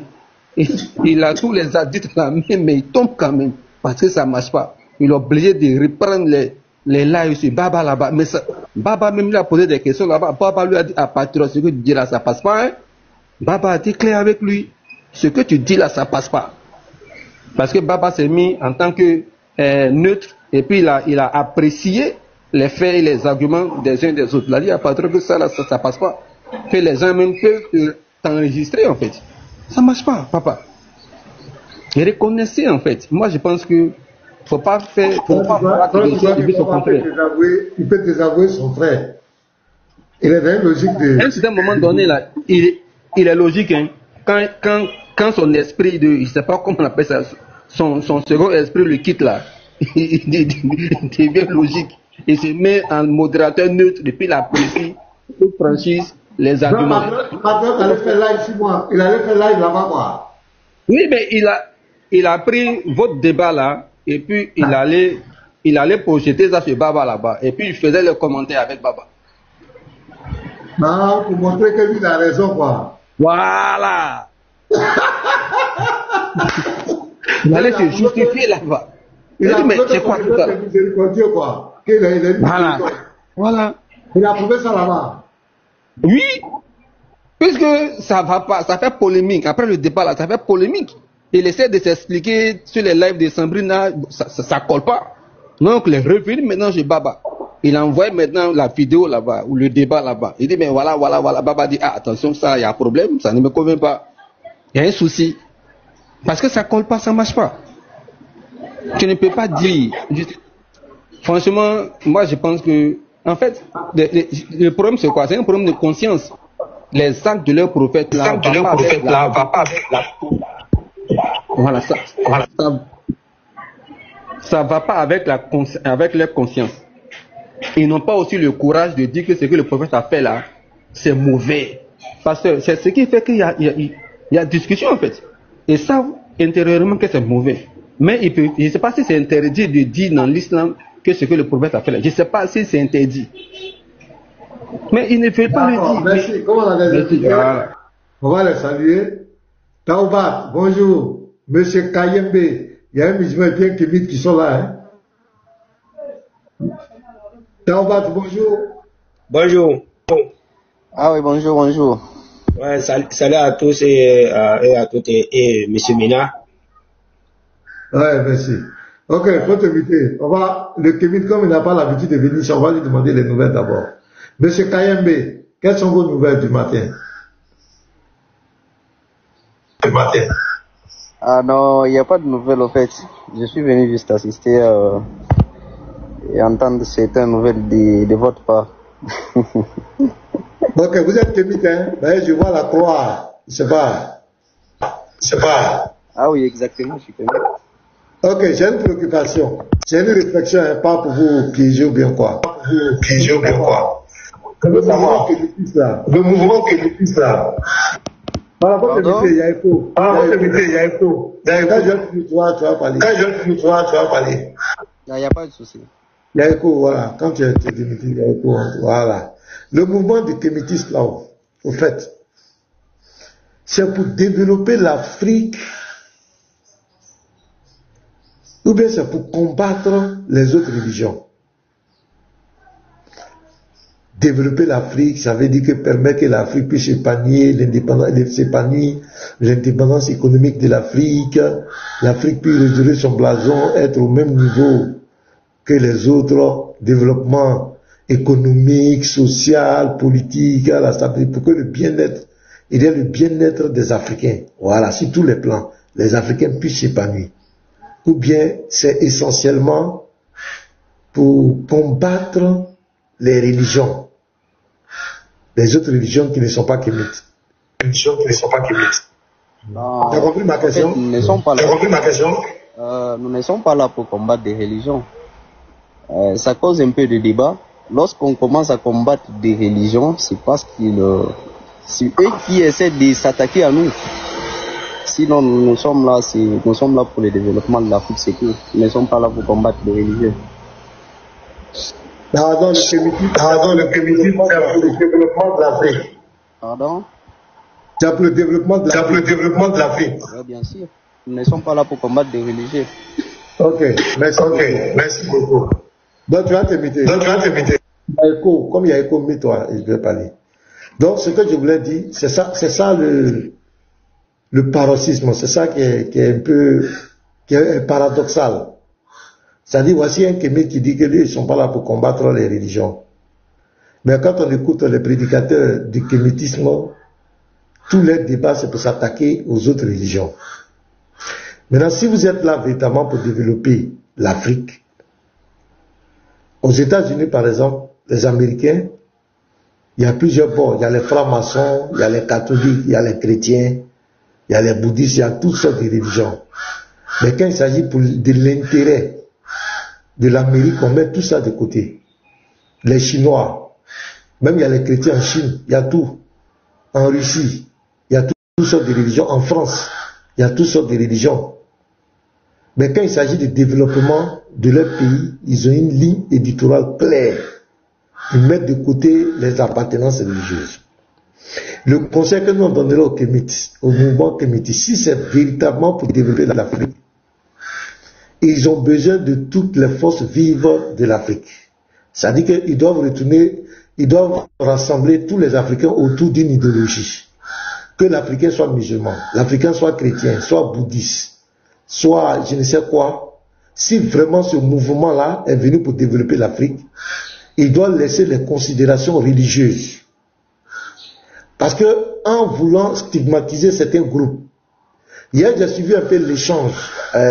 Il a tous les adultes à la main, mais il tombe quand même, parce que ça ne marche pas. Il est obligé de reprendre les lives sur Baba là-bas. Mais ça, Baba même lui a posé des questions là-bas. Baba lui a dit, ah patriote, ce que tu dis là, ça passe pas. Hein? Baba a été clair avec lui. Ce que tu dis là, ça passe pas. Parce que Baba s'est mis en tant que neutre, et puis il a apprécié les faits et les arguments des uns des autres. Il a dit, ah patriote, que ça là, ça passe pas. Que les gens même peuvent t'enregistrer en fait. Ça marche pas, papa. Et reconnaissez en fait. Moi je pense que faut pas faire. Faut pas
il peut désavouer son frère. Il est dans une logique de.
À un certain moment donné là, il est logique hein. Quand son esprit de, je sais pas comment on appelle ça, son second esprit le quitte là, il devient logique. Il se met en modérateur neutre depuis la politique, toute franchise. Les arguments.
Maintenant, il allait faire live sur moi. Il allait faire live là-bas, moi.
Oui, mais il a pris votre débat là, et puis il allait projeter ça sur Baba là-bas, et puis il faisait le commentaire avec Baba.
Non, pour montrer que lui, il a raison, quoi.
Voilà. Il allait se justifier là-bas.
Il a
dit, mais c'est quoi tout ça?
Quoi.
Voilà.
Il a prouvé ça là-bas.
Oui, puisque ça va pas, ça fait polémique. Après le débat là, ça fait polémique. Il essaie de s'expliquer sur les lives de Sambrina, ça colle pas. Donc il est revenu maintenant chez Baba. Il envoie maintenant la vidéo là-bas, ou le débat là-bas. Il dit, mais voilà. Baba dit, ah, attention, ça, il y a un problème, ça ne me convient pas. Il y a un souci. Parce que ça colle pas, ça marche pas. Tu ne peux pas dire. Franchement, moi je pense que, en fait, le problème c'est quoi? C'est un problème de conscience. Les actes de leur prophète là, va pas avec la voilà, ça va pas avec leur conscience. Ils n'ont pas aussi le courage de dire que ce que le prophète a fait là, c'est mauvais. Parce que c'est ce qui fait qu'il y a discussion en fait. Ils savent intérieurement que c'est mauvais. Mais je ne sais pas si c'est interdit de dire dans l'islam que ce que le prophète a fait là. Je ne sais pas si c'est interdit. Mais il ne fait pas le dire.
Merci. Comment on a dit? On va les saluer. Taoubat, bonjour. Monsieur Kayembe. Il y a un musulman bien timide qui sont là. Hein? Taoubat, bonjour.
Bonjour.
Ah oui, bonjour.
Ouais, salut à tous et à toutes et monsieur Mina.
Ouais, merci. Ok, faut t'inviter. Le Kevin, comme il n'a pas l'habitude de venir, on va lui demander les nouvelles d'abord. Monsieur Kayembe, quelles sont vos nouvelles du matin?
Ah non, il n'y a pas de nouvelles au fait. Je suis venu juste assister et entendre certaines nouvelles de votre part.
Ok, vous êtes Kémite, hein? Ben, je vois la croix. C'est pas.
Ah oui, exactement, je suis Kémite.
Ok, j'ai une préoccupation. J'ai une réflexion, hein, pas pour vous piéger ou bien quoi. Le mouvement kémitiste là. Par rapport à il y a écho. Quand je finis, tu vas parler.
Il n'y a pas de souci.
Il y a écho, voilà. Quand tu es démité, il y a écho, voilà. Le mouvement du kémitiste là, au fait, c'est pour développer l'Afrique, ou bien c'est pour combattre les autres religions. Développer l'Afrique, ça veut dire que permettre que l'Afrique puisse épanouir l'indépendance économique de l'Afrique, l'Afrique puisse redorer son blason, être au même niveau que les autres développements économiques, social, politique, la stabilité, pour que le bien-être, il y ait le bien-être des Africains. Voilà, sur tous les plans, les Africains puissent s'épanouir. Ou bien c'est essentiellement pour combattre les religions. Les autres religions qui ne sont pas kémites. Tu as compris ma question?
Nous ne sommes pas là pour combattre des religions. ça cause un peu de débat. Lorsqu'on commence à combattre des religions, c'est parce que c'est eux qui essaient de s'attaquer à nous. Sinon, nous sommes là pour le développement de l'Afrique, c'est tout. Nous ne sommes pas là pour combattre les religieux.
Pardon, le primitif, c'est pour le développement de l'Afrique.
Pardon?
C'est pour le développement de l'Afrique.
Oui, bien sûr. Nous ne sommes pas là pour combattre des religieux.
Ok, merci beaucoup. Donc tu vas t'imiter. Comme il y a écho, mets-toi, je vais parler. Donc ce que je voulais dire, c'est ça le paroxysme, c'est ça qui est paradoxal. C'est-à-dire, voici un kémite qui dit que lui, ils ne sont pas là pour combattre les religions. Mais quand on écoute les prédicateurs du kémitisme, tous les débats, c'est pour s'attaquer aux autres religions. Maintenant, si vous êtes là véritablement pour développer l'Afrique, aux États-Unis, par exemple, les Américains, il y a plusieurs bords. Il y a les francs-maçons, il y a les catholiques, il y a les chrétiens, il y a les bouddhistes, il y a toutes sortes de religions. Mais quand il s'agit de l'intérêt de l'Amérique, on met tout ça de côté. Les Chinois, même il y a les chrétiens en Chine, il y a tout. En Russie, il y a toutes sortes de religions. En France, il y a toutes sortes de religions. Mais quand il s'agit du développement de leur pays, ils ont une ligne éditoriale claire. Ils mettent de côté les appartenances religieuses. Le conseil que nous on donnerait au Kémite, au mouvement Kémite, si c'est véritablement pour développer l'Afrique, ils ont besoin de toutes les forces vives de l'Afrique. C'est-à-dire qu'ils doivent retourner, ils doivent rassembler tous les Africains autour d'une idéologie. Que l'Africain soit musulman, l'Africain soit chrétien, soit bouddhiste, soit je ne sais quoi. Si vraiment ce mouvement-là est venu pour développer l'Afrique, il doit laisser les considérations religieuses. Parce que en voulant stigmatiser certains groupes, hier j'ai suivi un peu l'échange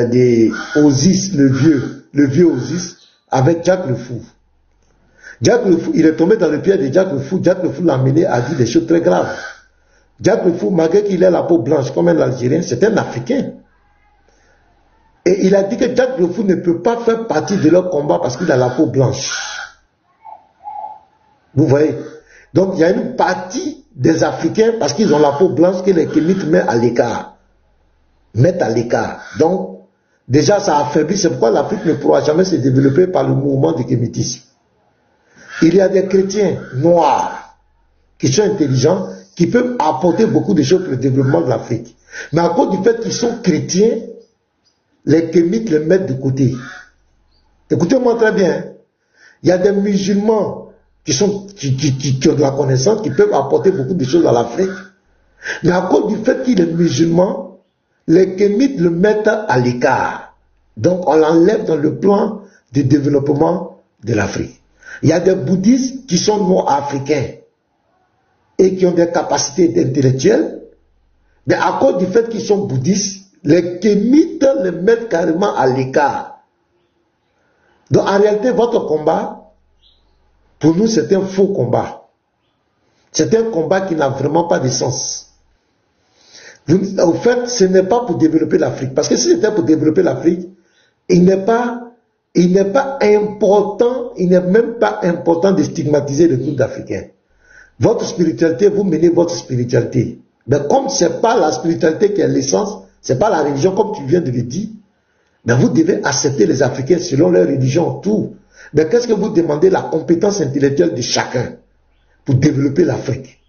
des Osis, le vieux Osis, avec Jacques le Fou. Jacques le Fou, il est tombé dans le piège de Jacques le Fou. Jacques le Fou l'a amené à dire des choses très graves. Jacques le Fou, malgré qu'il ait la peau blanche comme un Algérien, c'est un Africain. Et il a dit que Jacques le Fou ne peut pas faire partie de leur combat parce qu'il a la peau blanche. Vous voyez? Donc il y a une partie des Africains, parce qu'ils ont la peau blanche, que les Kémites mettent à l'écart. Donc, déjà ça affaiblit, c'est pourquoi l'Afrique ne pourra jamais se développer par le mouvement du kémitisme. Il y a des chrétiens noirs qui sont intelligents, qui peuvent apporter beaucoup de choses pour le développement de l'Afrique. Mais à cause du fait qu'ils sont chrétiens, les kémites les mettent de côté. Écoutez-moi très bien. Il y a des musulmans qui ont de la connaissance, qui peuvent apporter beaucoup de choses à l'Afrique. Mais à cause du fait qu'il est musulman, les kémites le mettent à l'écart. Donc on l'enlève dans le plan de développement de l'Afrique. Il y a des bouddhistes qui sont nord-africains et qui ont des capacités intellectuelles, mais à cause du fait qu'ils sont bouddhistes, les kémites les mettent carrément à l'écart. Donc en réalité, votre combat, pour nous, c'est un faux combat. C'est un combat qui n'a vraiment pas de sens. Au fait, ce n'est pas pour développer l'Afrique. Parce que si c'était pour développer l'Afrique, il n'est même pas important de stigmatiser le groupe d'Africains. Votre spiritualité, vous menez votre spiritualité. Mais comme ce n'est pas la spiritualité qui est l'essence, ce n'est pas la religion comme tu viens de le dire, mais vous devez accepter les Africains selon leur religion, tout. Mais qu'est-ce que vous demandez? La compétence intellectuelle de chacun pour développer l'Afrique.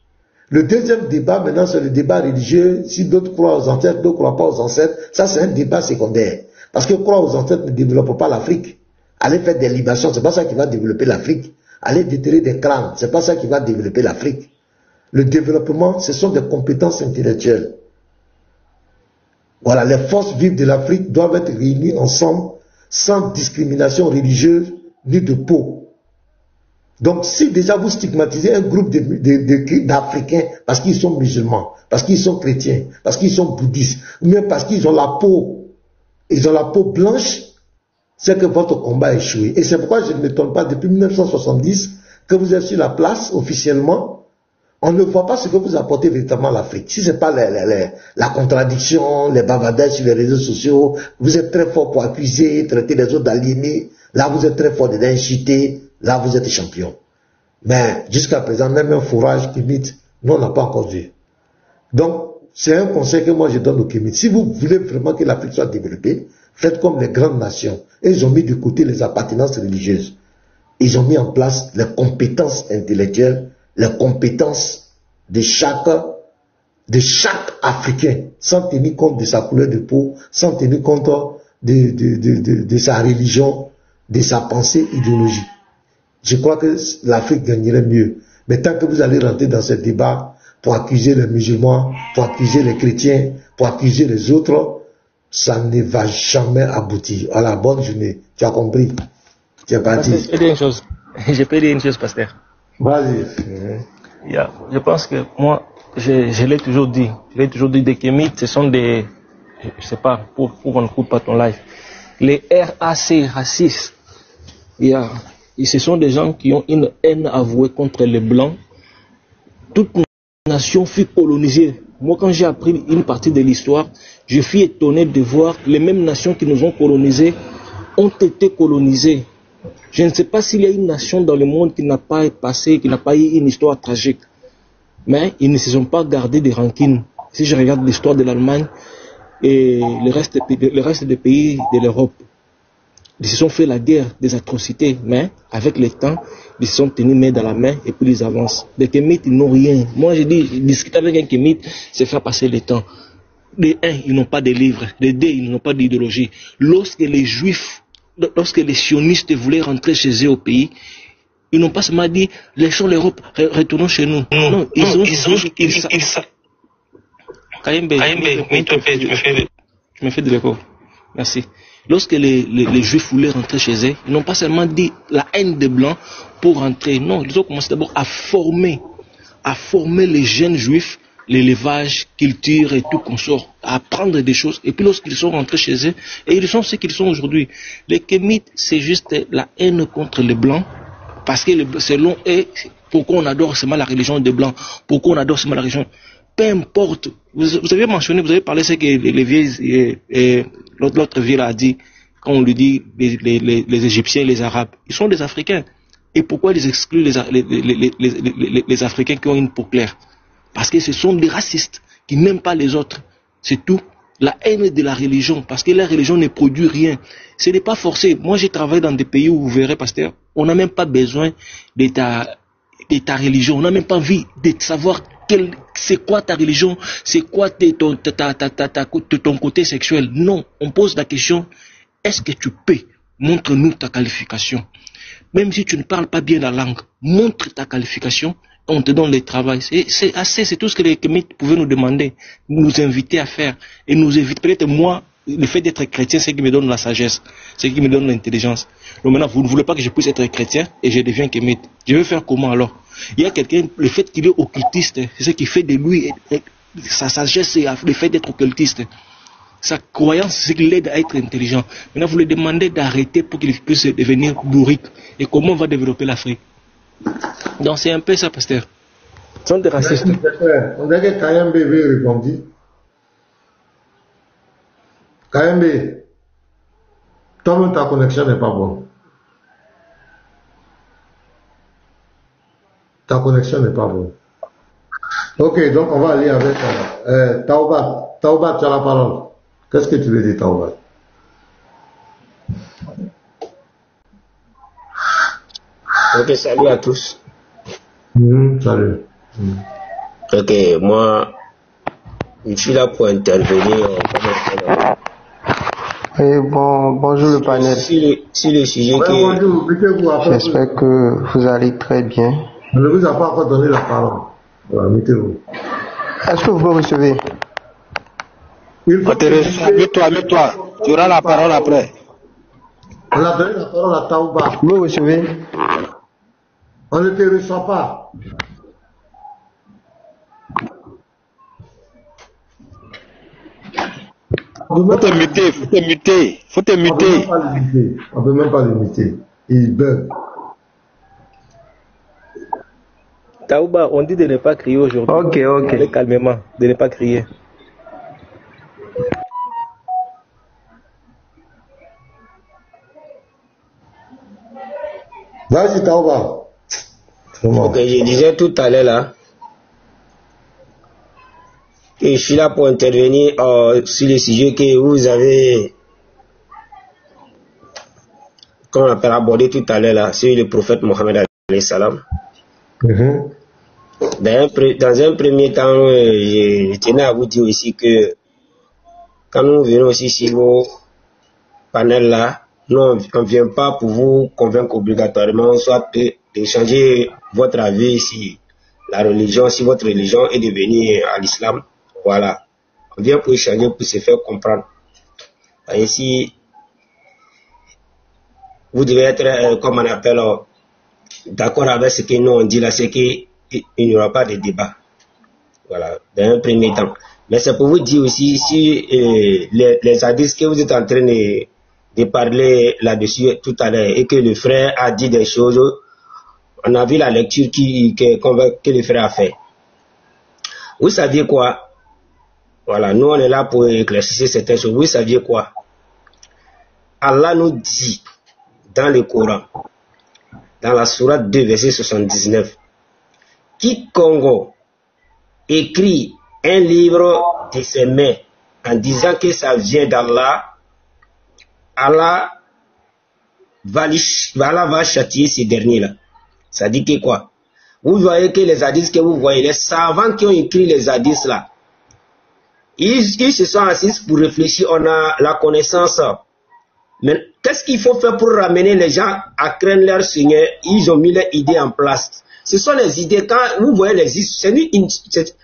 Le deuxième débat, maintenant, c'est le débat religieux. Si d'autres croient aux ancêtres, d'autres ne croient pas aux ancêtres, ça c'est un débat secondaire. Parce que croire aux ancêtres ne développe pas l'Afrique. Aller faire des libations, c'est pas ça qui va développer l'Afrique. Aller déterrer des crânes, c'est pas ça qui va développer l'Afrique. Le développement, ce sont des compétences intellectuelles. Voilà, les forces vives de l'Afrique doivent être réunies ensemble, sans discrimination religieuse ni de peau. Donc si déjà vous stigmatisez un groupe d'Africains parce qu'ils sont musulmans, parce qu'ils sont chrétiens, parce qu'ils sont bouddhistes, ou même parce qu'ils ont la peau, blanche, c'est que votre combat a échoué. Et c'est pourquoi je ne m'étonne pas depuis 1970 que vous êtes sur la place officiellement On ne voit pas ce que vous apportez véritablement à l'Afrique. Si ce n'est pas la contradiction, les bavardages sur les réseaux sociaux, vous êtes très fort pour accuser, traiter les autres d'aliénés. Là, vous êtes très fort de d'inciter. Là, vous êtes champion. Mais jusqu'à présent, même un fourrage Kémite, nous, on n'a pas encore vu. Donc, c'est un conseil que moi je donne aux Kémites. Si vous voulez vraiment que l'Afrique soit développée, faites comme les grandes nations. Et ils ont mis de côté les appartenances religieuses. Ils ont mis en place les compétences intellectuelles, les compétences de chaque Africain, sans tenir compte de sa couleur de peau, sans tenir compte de sa religion, de sa pensée idéologique. Je crois que l'Afrique gagnerait mieux. Mais tant que vous allez rentrer dans ce débat pour accuser les musulmans, pour accuser les chrétiens, pour accuser les autres, ça ne va jamais aboutir. Voilà, bonne journée. Tu as compris? Tu es parti.
Je peux dire une chose. Je peux dire une chose, pasteur.
Vas-y.
Je pense que moi, je l'ai toujours dit. Je l'ai toujours dit, des Kémites, ce sont des, je sais pas, pour qu'on ne coupe pas ton live, les RAC, racistes. Et ce sont des gens qui ont une haine avouée contre les Blancs. Toute nation fut colonisée. Moi, quand j'ai appris une partie de l'histoire, je fus étonné de voir que les mêmes nations qui nous ont colonisés ont été colonisées. Je ne sais pas s'il y a une nation dans le monde qui n'a pas passé, qui n'a pas eu une histoire tragique. Mais ils ne se sont pas gardés de rancune. Si je regarde l'histoire de l'Allemagne et le reste des pays de l'Europe, ils se sont fait la guerre, des atrocités, mais avec le temps, ils se sont tenus main dans la main et puis ils avancent. Les Kémites, ils n'ont rien. Moi, je dis, discuter avec un Kémite, c'est faire passer le temps. Les uns, ils n'ont pas de livres. Les deux, ils n'ont pas d'idéologie. Lorsque les Juifs, lorsque les sionistes voulaient rentrer chez eux au pays, ils n'ont pas seulement dit, laissons l'Europe, retournons chez nous. Non, ils savent. Kayembe, tu me fais de l'écho. Merci. Lorsque les Juifs voulaient rentrer chez eux, ils n'ont pas seulement dit la haine des Blancs pour rentrer. Non, ils ont commencé d'abord à former les jeunes Juifs, l'élevage, culture et tout consort, à apprendre des choses. Et puis lorsqu'ils sont rentrés chez eux, et ils sont ce qu'ils sont aujourd'hui. Les Kémites, c'est juste la haine contre les Blancs, parce que selon eux, pourquoi on adore seulement la religion des Blancs, pourquoi on adore seulement la religion. Peu importe, vous avez mentionné, vous avez parlé de ce que les vieilles, l'autre vieux a dit, quand on lui dit les Égyptiens et les Arabes, ils sont des Africains. Et pourquoi ils excluent les Africains qui ont une peau claire? Parce que ce sont des racistes qui n'aiment pas les autres. C'est tout. La haine de la religion, parce que la religion ne produit rien. Ce n'est pas forcé. Moi, j'ai travaillé dans des pays où vous verrez, pasteur, on n'a même pas besoin de ta religion. On n'a même pas envie de savoir c'est quoi ta religion, c'est quoi ton côté sexuel. Non, on pose la question, est-ce que tu peux? Montre-nous ta qualification. Même si tu ne parles pas bien la langue, montre ta qualification, on te donne le travail. C'est tout ce que les Kémites pouvaient nous demander, nous inviter à faire. Et nous inviter, peut-être moi, le fait d'être chrétien, c'est ce qui me donne la sagesse, c'est ce qui me donne l'intelligence. Donc maintenant, vous ne voulez pas que je puisse être chrétien et je deviens Kémite. Je vais faire comment alors? Il y a quelqu'un, le fait qu'il est occultiste, c'est ce qui fait de lui, sa sagesse, c'est le fait d'être occultiste. Sa croyance, c'est ce qui l'aide à être intelligent. Maintenant, vous lui demandez d'arrêter pour qu'il puisse devenir bourrique. Et comment on va développer l'Afrique? Donc c'est un peu ça, pasteur. Ce sont des racistes.
On dirait que Kayembe veut répondre. Kayembe, toi-même ta connexion n'est pas bonne. Ta connexion n'est pas bonne. Ok, donc on va aller avec Taoubat. Taoubat, tu as la parole. Qu'est-ce que tu veux dire, Taoubat?
Ok, salut à tous.
Salut.
Ok, moi, je suis là pour intervenir.
Bonjour le panel.
Si le sujet
bonjour,
j'espère que vous allez très bien.
On ne vous a pas encore donné la parole. Voilà, mettez-vous.
Est-ce que vous me recevez?
Mets-toi. Tu auras la parole après.
On a donné la parole à Taouba.
Vous me recevez?
On ne te reçoit pas.
Faut te muter.
On ne peut même pas le muter. Il bug.
Taouba, on dit de ne pas crier aujourd'hui.
Ok.
Allez calmement, de ne pas crier.
Vas-y, Taouba.
Ok, je disais tout à l'heure là. Et je suis là pour intervenir sur le sujet que vous avez qu'on a abordé tout à l'heure là, sur le prophète Mohammed alayhi salam. Dans un premier temps, je tenais à vous dire aussi que quand nous venons aussi sur vos panels là, nous on ne vient pas pour vous convaincre obligatoirement, soit de changer votre avis sur la religion, si votre religion est de venir à l'islam. Voilà. On vient pour échanger, pour se faire comprendre. Ainsi, vous devez être, comme on appelle, d'accord avec ce que nous on dit là, c'est qu'il n'y aura pas de débat. Voilà, dans un premier temps. Mais c'est pour vous dire aussi, si les hadiths que vous êtes en train de parler là-dessus tout à l'heure, et que le frère a dit des choses, on a vu la lecture que le frère a fait. Vous saviez quoi? Voilà, nous on est là pour éclaircir certaines choses. Vous saviez quoi? Allah nous dit dans le Coran, dans la sourate 2, verset 79, quiconque écrit un livre de ses mains en disant que ça vient d'Allah, Allah va châtier ces derniers-là. Ça dit que quoi? Vous voyez que les hadiths que vous voyez, les savants qui ont écrit les hadiths là, ils se sont assis pour réfléchir, on a la connaissance. Mais qu'est-ce qu'il faut faire pour ramener les gens à craindre leur Seigneur? Ils ont mis leurs idées en place. Ce sont les idées, quand vous voyez les histoires,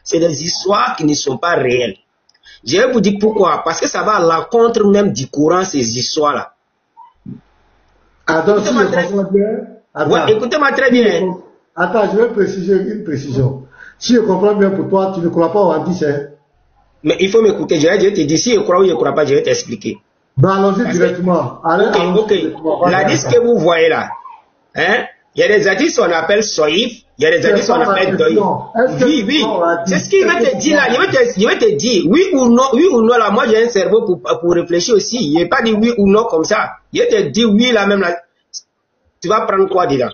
c'est des histoires qui ne sont pas réelles. Je vais vous dire pourquoi. Parce que ça va à l'encontre même du Coran, ces histoires-là.
Attends, si je comprends bien.
Ouais, écoutez-moi très bien.
Attends, je vais préciser une précision. Si je comprends bien pour toi, tu ne crois pas au hadith, hein?
Mais il faut m'écouter. Je vais te dire, si je crois ou je ne crois pas, je vais t'expliquer.
Ben allons-y directement.
Ok. L'hadith que vous voyez là, hein? Il y a des hadiths qu'on appelle soïf, il y a des hadiths qu'on appelle doïf. Oui. C'est ce qu'il va te dire là. Il va te dire, oui ou non là. Moi j'ai un cerveau pour réfléchir aussi. Il n'est pas dit oui ou non comme ça. Il va te dire oui là même là. Tu vas prendre quoi dedans?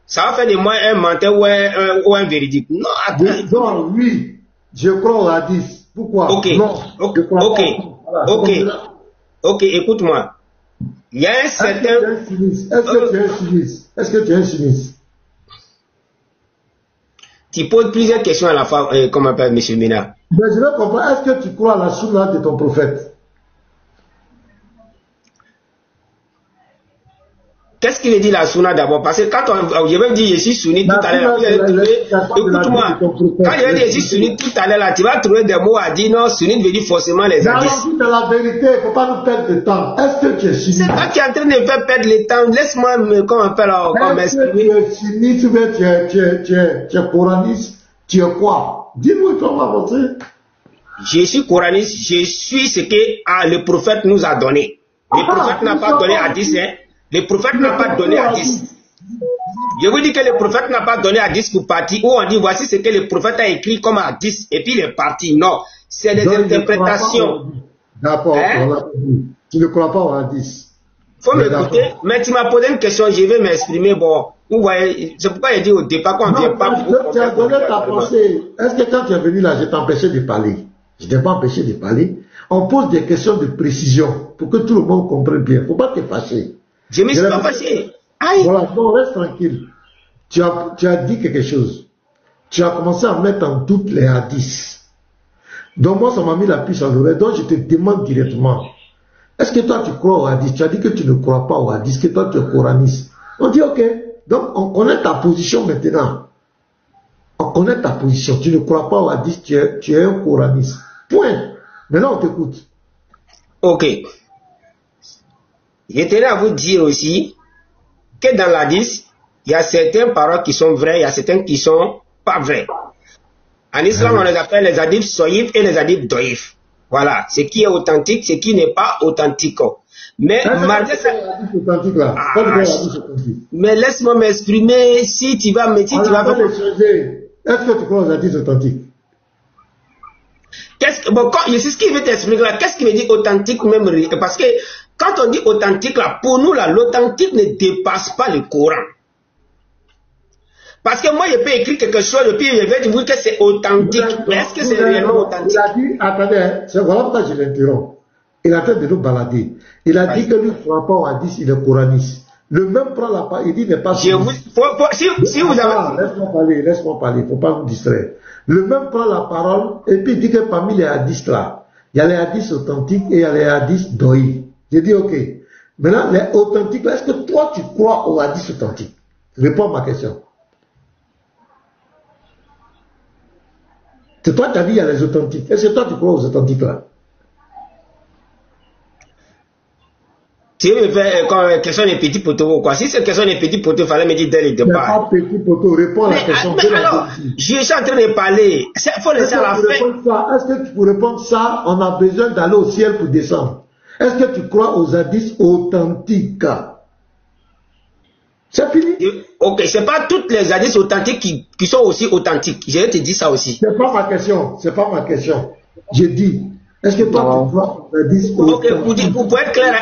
Ça va faire de moi un menteur ou un véridique. Non, attends.
Non, oui. Je crois au hadith. Pourquoi?
Ok.
Non,
Ok, écoute-moi. Il y a un certain...
Est-ce que tu es un sinistre?
Tu poses plusieurs questions à la fois, comme appelle M. Mina.
Mais je veux comprendre, est-ce que tu crois à la sunna de ton prophète?
Qu'est-ce qu'il dit la sunna d'abord? Parce que quand je vais dire je suis sunnite tout à l'heure, écoute-moi, quand je vais dire je suis sunnite tout à l'heure, là, tu vas trouver des mots à dire non, sunnite veut dire forcément les hadiths.
C'est la vérité, il ne faut pas nous perdre de temps. Est-ce que tu es sunnite?
C'est toi qui es en train de me faire perdre le temps, laisse-moi m'exprimer.
Est-ce que tu es sunnite ou bien tu es coraniste? Tu es quoi? Dis-moi comment avancer.
Je suis coraniste, je suis ce que le prophète nous a donné. Le prophète n'a pas donné hadith, hein. Le prophète n'a pas donné hadith. Je vous dis que le prophète n'a pas donné hadith pour partir, où on dit voici ce que le prophète a écrit comme hadith, et puis il est parti. Non, c'est des interprétations.
D'accord, tu ne crois pas au hadith.
Faut m'écouter, mais tu m'as posé une question, je vais m'exprimer. Bon, vous voyez, c'est pourquoi j'ai dit au départ qu'on ne vient pas pour...
Tu as donné ta pensée. Est-ce que quand tu es venu là, je t'ai empêché de parler? Je ne t'ai pas empêché de parler. On pose des questions de précision pour que tout le monde comprenne bien. Il ne faut pas te fâcher.
Je ne me suis pas fâché.
Voilà, donc reste tranquille. Tu as dit quelque chose. Tu as commencé à mettre en doute les hadiths. Donc moi, ça m'a mis la puce à l'oreille. Donc je te demande directement, est-ce que toi tu crois au hadith? Tu as dit que tu ne crois pas au hadith, que toi tu es coraniste. On dit ok. Donc on connaît ta position maintenant. On connaît ta position. Tu ne crois pas au hadith, tu es un coraniste. Point. Maintenant on t'écoute.
Ok. Je tenais à vous dire aussi que dans l'hadith, il y a certaines paroles qui sont vraies, il y a certaines qui sont pas vraies. En islam, on les appelle les hadiths soïf et les hadiths doïf. Voilà, ce qui est authentique, ce qui n'est pas authentique. Mais malgré ça. Mais laisse-moi m'exprimer. Si tu vas me dire, tu vas faire.
Est-ce que tu crois aux hadiths authentiques?
Bon, c'est ce qu'il veut t'expliquer là. Qu'est-ce qui veut dire authentique même? Parce que quand on dit authentique là, pour nous là, l'authentique ne dépasse pas le Coran. Parce que moi, je peux écrire quelque chose et puis je vais dire que c'est authentique. Mais est-ce que c'est réellement authentique?
Il a dit, attendez, voilà pourquoi je l'interromps. Il a fait de nous balader. Il a dit que lui, par rapport au hadith, il est coraniste. Le même prend la parole, il dit n'est pas
si vous avez...
Laisse-moi parler, il ne faut pas vous distraire. Le même prend la parole et puis il dit que parmi les hadiths là, il y a les hadiths authentiques et il y a les hadiths d'Oï. J'ai dit ok. Maintenant, les authentiques, est-ce que toi tu crois aux hadiths authentiques? Réponds à ma question. C'est toi qui as dit il y a les authentiques. Est-ce que toi tu crois aux authentiques là?
Si vous me faites question des petits poteaux, quoi. Si c'est question des petits poteaux, il fallait me dire dès le départ.
C'est pas petit poteau, réponds à la question.
Mais alors, je suis en train de parler. Il faut laisser à la fin.
Est-ce que pour répondre ça, on a besoin d'aller au ciel pour descendre? Est-ce que tu crois aux hadiths authentiques? C'est fini.
Ok, c'est pas toutes les hadiths authentiques qui sont aussi authentiques. Je vais te dire ça aussi.
C'est pas ma question. C'est pas ma question. J'ai dit. Est-ce que toi tu crois aux hadiths authentiques?
Ok, pour être clair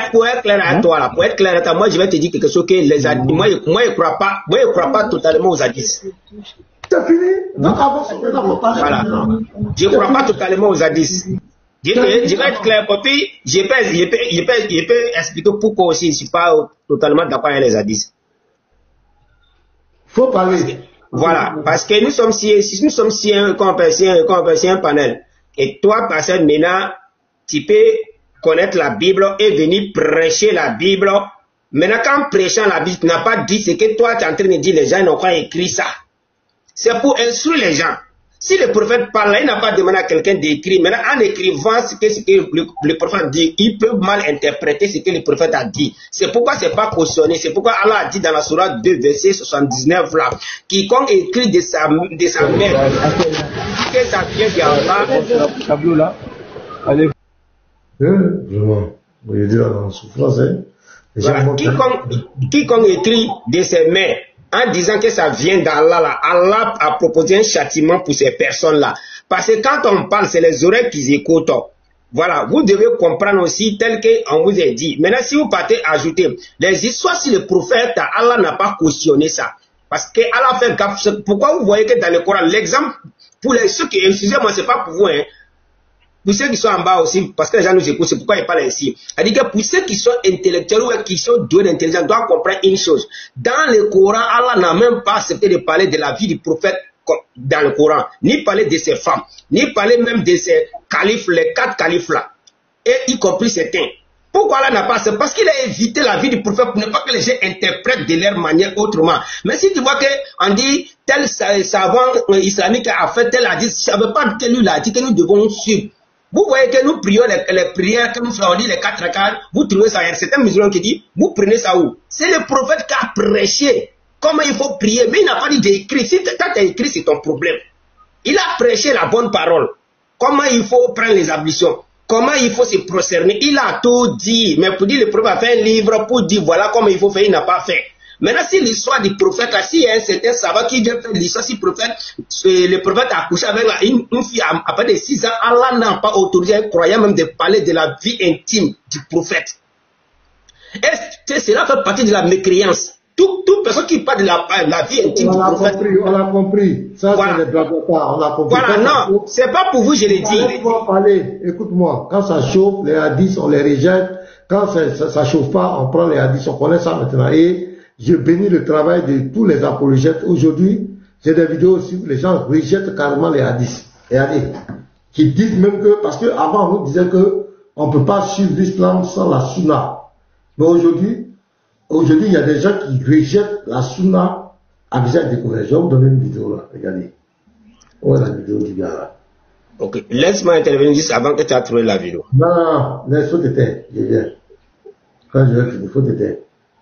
à toi là, pour être clair à toi, moi je vais te dire quelque chose que les hadiths, moi je crois pas totalement aux hadiths.
C'est fini. Donc avance.
Voilà. Je crois pas totalement aux hadiths. Je vais être clair, et puis je peux expliquer pourquoi aussi je ne suis pas totalement d'accord avec les hadiths.
Faut parler.
Voilà, parce que nous sommes si un panel. Et toi, personne, maintenant, tu peux connaître la Bible et venir prêcher la Bible. Maintenant, quand prêchant la Bible, tu n'as pas dit ce que toi, tu es en train de dire, les gens n'ont pas écrit ça. C'est pour instruire les gens. Si le prophète parle, il n'a pas demandé à quelqu'un d'écrire. Maintenant, en écrivant ce que le prophète dit, il peut mal interpréter ce que le prophète a dit. C'est pourquoi c'est pas cautionné. C'est pourquoi Allah a dit dans la sourate 2, verset 79 là, quiconque écrit de sa mère, que ça vient d'Allah.
Tableau là. Allez.
Vraiment. Vous voyez dire en souffrance, hein.
Voilà. Quiconque écrit de ses mains, en disant que ça vient d'Allah, là, Allah a proposé un châtiment pour ces personnes-là. Parce que quand on parle, c'est les oreilles qui écoutent. Voilà, vous devez comprendre aussi tel qu'on vous a dit. Maintenant, si vous partez ajouter les histoires sur le prophète, Allah n'a pas cautionné ça. Parce que Allah fait gaffe. Pourquoi vous voyez que dans le Coran, l'exemple, pour ceux qui, excusez-moi, c'est pas pour vous, hein. Pour ceux qui sont en bas aussi, parce que les gens nous écoutent, c'est pourquoi ils parlent ainsi. C'est-à-dire que pour ceux qui sont intellectuels ou qui sont doués d'intelligence, doivent comprendre une chose. Dans le Coran, Allah n'a même pas accepté de parler de la vie du prophète dans le Coran, ni parler de ses femmes, ni parler même de ses califes, les 4 califes là, et y compris certains. Pourquoi Allah n'a pas accepté? Parce qu'il a évité la vie du prophète pour ne pas que les gens interprètent de leur manière autrement. Mais si tu vois qu'on dit tel savant islamique a fait tel hadith, ça ne veut pas dire que lui l'a dit que nous devons suivre. Vous voyez que nous prions les prières que nous faisons, on dit les 4 rakats, vous trouvez ça, il y a certains musulmans qui disent, vous prenez ça où? C'est le prophète qui a prêché comment il faut prier, mais il n'a pas dit d'écrire. Si tu as écrit, c'est ton problème. Il a prêché la bonne parole. Comment il faut prendre les ablutions, comment il faut se prosterner, il a tout dit. Mais pour dire le prophète a fait un livre pour dire voilà comment il faut faire, il n'a pas fait. Maintenant, si l'histoire du prophète, s'il y a un certain savant qui vient faire l'histoire, si le prophète a accouché avec une fille à partir de 6 ans, Allah n'a pas autorisé un croyant même de parler de la vie intime du prophète. Est-ce que cela fait partie de la mécréance? Toute personne qui parle de la vie intime du prophète.
On a compris. Ça, voilà. C'est les blaguettes. On a compris.
Voilà, non, c'est pas pour vous, je l'ai dit.
Écoute-moi, quand ça chauffe, les hadiths, on les rejette. Quand ça chauffe pas, on prend les hadiths, on connaît ça maintenant. Et je bénis le travail de tous les apologètes. Aujourd'hui, j'ai des vidéos aussi où les gens rejettent carrément les hadiths. Qui disent même que, parce qu'avant on nous disait que on ne peut pas suivre l'islam sans la sunna. Mais aujourd'hui, il y a des gens qui rejettent la sunna à visage découvert. Je vais vous donner une vidéo là, regardez. Ouais, la vidéo du gars là.
Ok, laisse-moi intervenir juste avant que tu aies trouvé la vidéo.
Non, il faut te taire, je viens. Quand je vais finir, il faut te taire.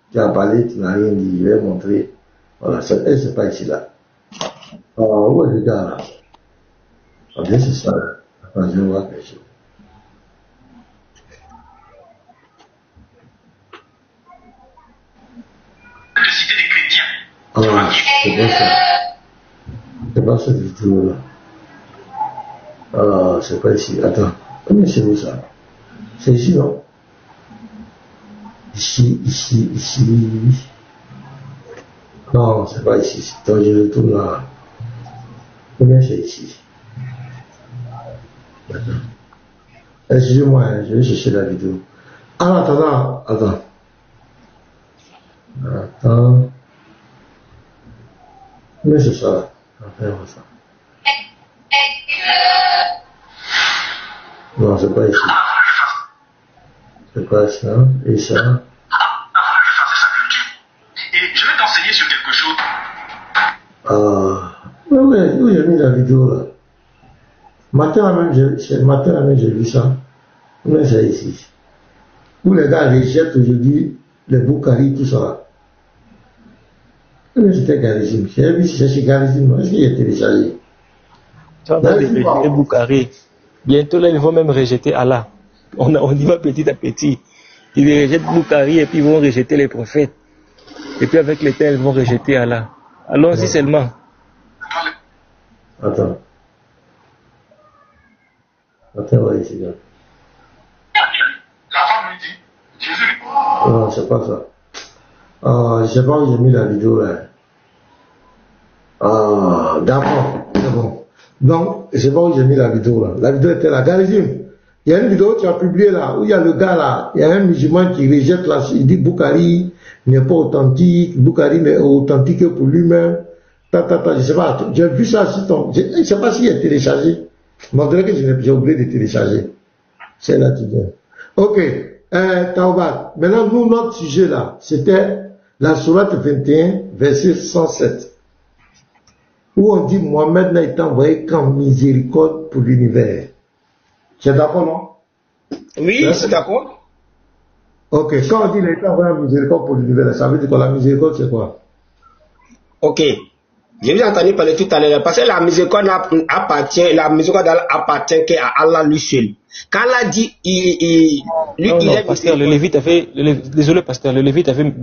Tu as parlé, tu n'as rien dit, je vais montrer. Voilà, c'est pas ici là. Où est le gars là? Ah bien c'est ça. Là. Attends, je vais voir quelque chose. c'est pas ça. C'est pas cette vidéo-là. Ah, c'est pas ici. Attends. Comment c'est où ça? C'est ici, non? Ici. Non, c'est pas ici. Donc je retourne là. Combien c'est ici? Attends. Excusez-moi, je vais chercher la vidéo. Ah, attends. Mais c'est ça. Enfin, ça. Non, c'est pas ici. C'est pas ça. Et ça.
Et je vais t'enseigner sur quelque chose.
Ouais, où j'ai mis la vidéo là. Matin même, j'ai vu ça. Mais c'est ici. Où les gars rejettent aujourd'hui les Boukari, tout ça. Mais c'était charisme. J'ai vu si c'est charisme. Est-ce qu'il est téléchargé?
Tu vas rejeter Boukari. Bientôt là, ils vont même rejeter Allah. On y va petit à petit. Ils rejettent Boukari et puis ils vont rejeter les prophètes. Et puis avec les temps, ils vont rejeter Allah. Allons-y seulement.
Attends, ouais, ici, là.
La femme lui dit, Jésus.
Non, c'est pas ça. Je sais pas où j'ai mis la vidéo, là. D'accord, c'est bon. Donc, je sais pas où j'ai mis la vidéo, là. La vidéo était là. Garizim, il y a une vidéo que tu as publiée, là, où il y a le gars, là. Il y a un musulman qui rejette, là. Il dit Boukari n'est pas authentique. Boukari n'est authentique que pour lui-même. Je sais pas, j'ai vu ça sur ton. Je ne sais pas s'il est téléchargé. Je m'en dirais que j'ai oublié de télécharger. C'est là, tu dis. Ok, Taoubat. Maintenant, nous, notre sujet là, c'était la sourate 21, verset 107. Où on dit Mohamed n'a été envoyé qu'en miséricorde pour l'univers. Tu es d'accord, non?
Oui, je suis d'accord.
Ok, quand on dit qu'il a été envoyé en miséricorde pour l'univers, ça veut dire que la miséricorde, c'est quoi?
Ok. J'ai vu entendu parler tout à l'heure, parce que la miséricorde appartient qu'à Allah lui seul. Quand Allah dit,
pasteur, le Lévite avait, désolé pasteur, le Lévite avait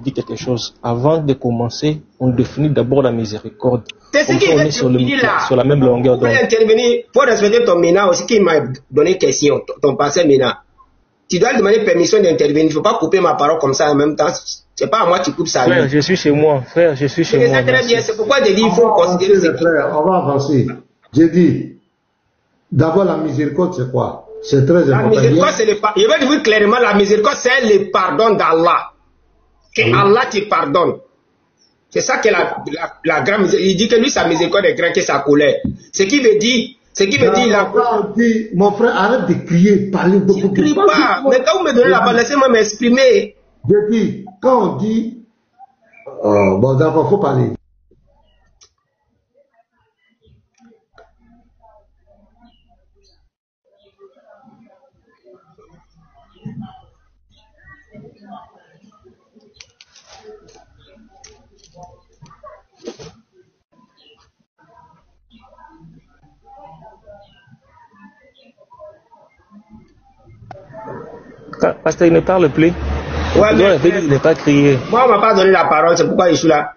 dit quelque chose. Avant de commencer, on définit d'abord la miséricorde.
C'est ce qui est
sur la même longueur d'onde.
Pour respecter ton ménat aussi qui m'a donné question, ton pasteur ménat. Tu dois demander permission d'intervenir, il ne faut pas couper ma parole comme ça en même temps. C'est pas à moi qui coupe ça.
Frère, je suis chez moi. Frère, je suis chez moi.
C'est très bien. C'est pourquoi j'ai dit il faut considérer ce
frère. On va avancer. J'ai dit, d'abord la miséricorde, c'est quoi? C'est très important.
La miséricorde, c'est le pardon. Je vais dire clairement, la miséricorde, c'est le pardon d'Allah. Que Allah te pardonne. C'est ça que la grande miséricorde. Il dit que lui, sa miséricorde est grande que sa colère. Ce qui veut dire.
Mon frère, arrête de crier, parlez beaucoup.
Je ne crie pas. Mais quand vous me donnez la parole, laissez-moi m'exprimer.
Je dis, quand on dit, bon, d'abord, il faut parler.
Pasteur, il ne parle plus.
Ouais, mais
il n'est pas crié.
Moi, on ne m'a pas donné la parole, c'est pourquoi je suis là.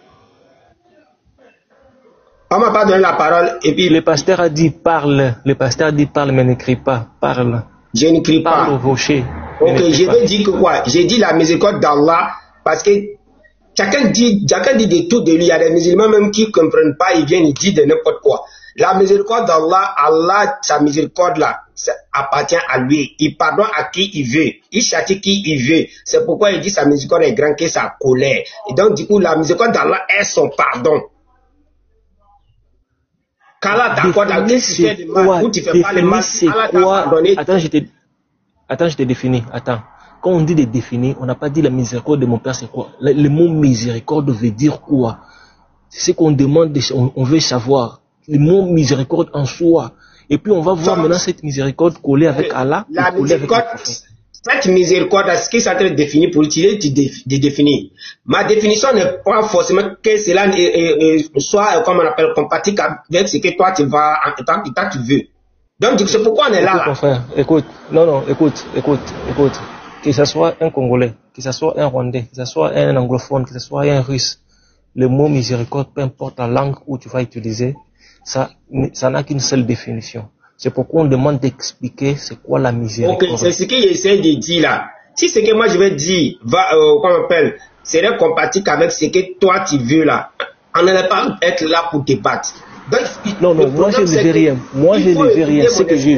On ne m'a pas donné la parole et puis.
Le pasteur a dit parle. Le pasteur a dit parle, mais n'écrit pas. Parle.
Je n'écris pas.
Parle au rocher.
Ok, je vais dire que quoi? J'ai dit la miséricorde d'Allah parce que chacun dit de tout de lui. Il y a des musulmans même qui ne comprennent pas, ils viennent, ils disent de n'importe quoi. La miséricorde d'Allah, Allah, sa miséricorde là, ça appartient à lui. Il pardonne à qui il veut. Il châtie qui il veut. C'est pourquoi il dit sa miséricorde est grande que sa colère. Et donc, du coup, la miséricorde d'Allah est son pardon. qu'Allah t'accorde à qui tu fais du mal ou tu fais pas le mal, Allah t'a pardonné.
Attends, je te définis. Attends. Quand on dit de définir, on n'a pas dit la miséricorde de mon père, c'est quoi? Le mot miséricorde veut dire quoi? C'est ce qu'on demande, on veut savoir. Le mot miséricorde en soi. Et puis on va voir maintenant cette miséricorde collée avec Allah.
La miséricorde, cette miséricorde, ce qui s'est défini pour utiliser de définir. Ma définition n'est pas forcément que cela soit, comme on appelle, compatible avec ce que toi tu vas, tu veux. Donc c'est pourquoi on est là.
Écoute, mon frère, écoute. Non, écoute. Que ce soit un Congolais, que ce soit un Rwandais, que ce soit un anglophone, que ce soit un Russe, le mot miséricorde, peu importe la langue où tu vas utiliser, ça n'a qu'une seule définition. C'est pourquoi on demande d'expliquer c'est quoi la miséricorde.
Ok, c'est ce qu'il essaie de dire là. Si ce que moi je vais dire comment on appelle, serait compatible avec ce que toi tu veux là, on n'allait pas être là pour te battre. Donc,
non, moi je ne veux rien. Moi je ne veux rien. Ce que je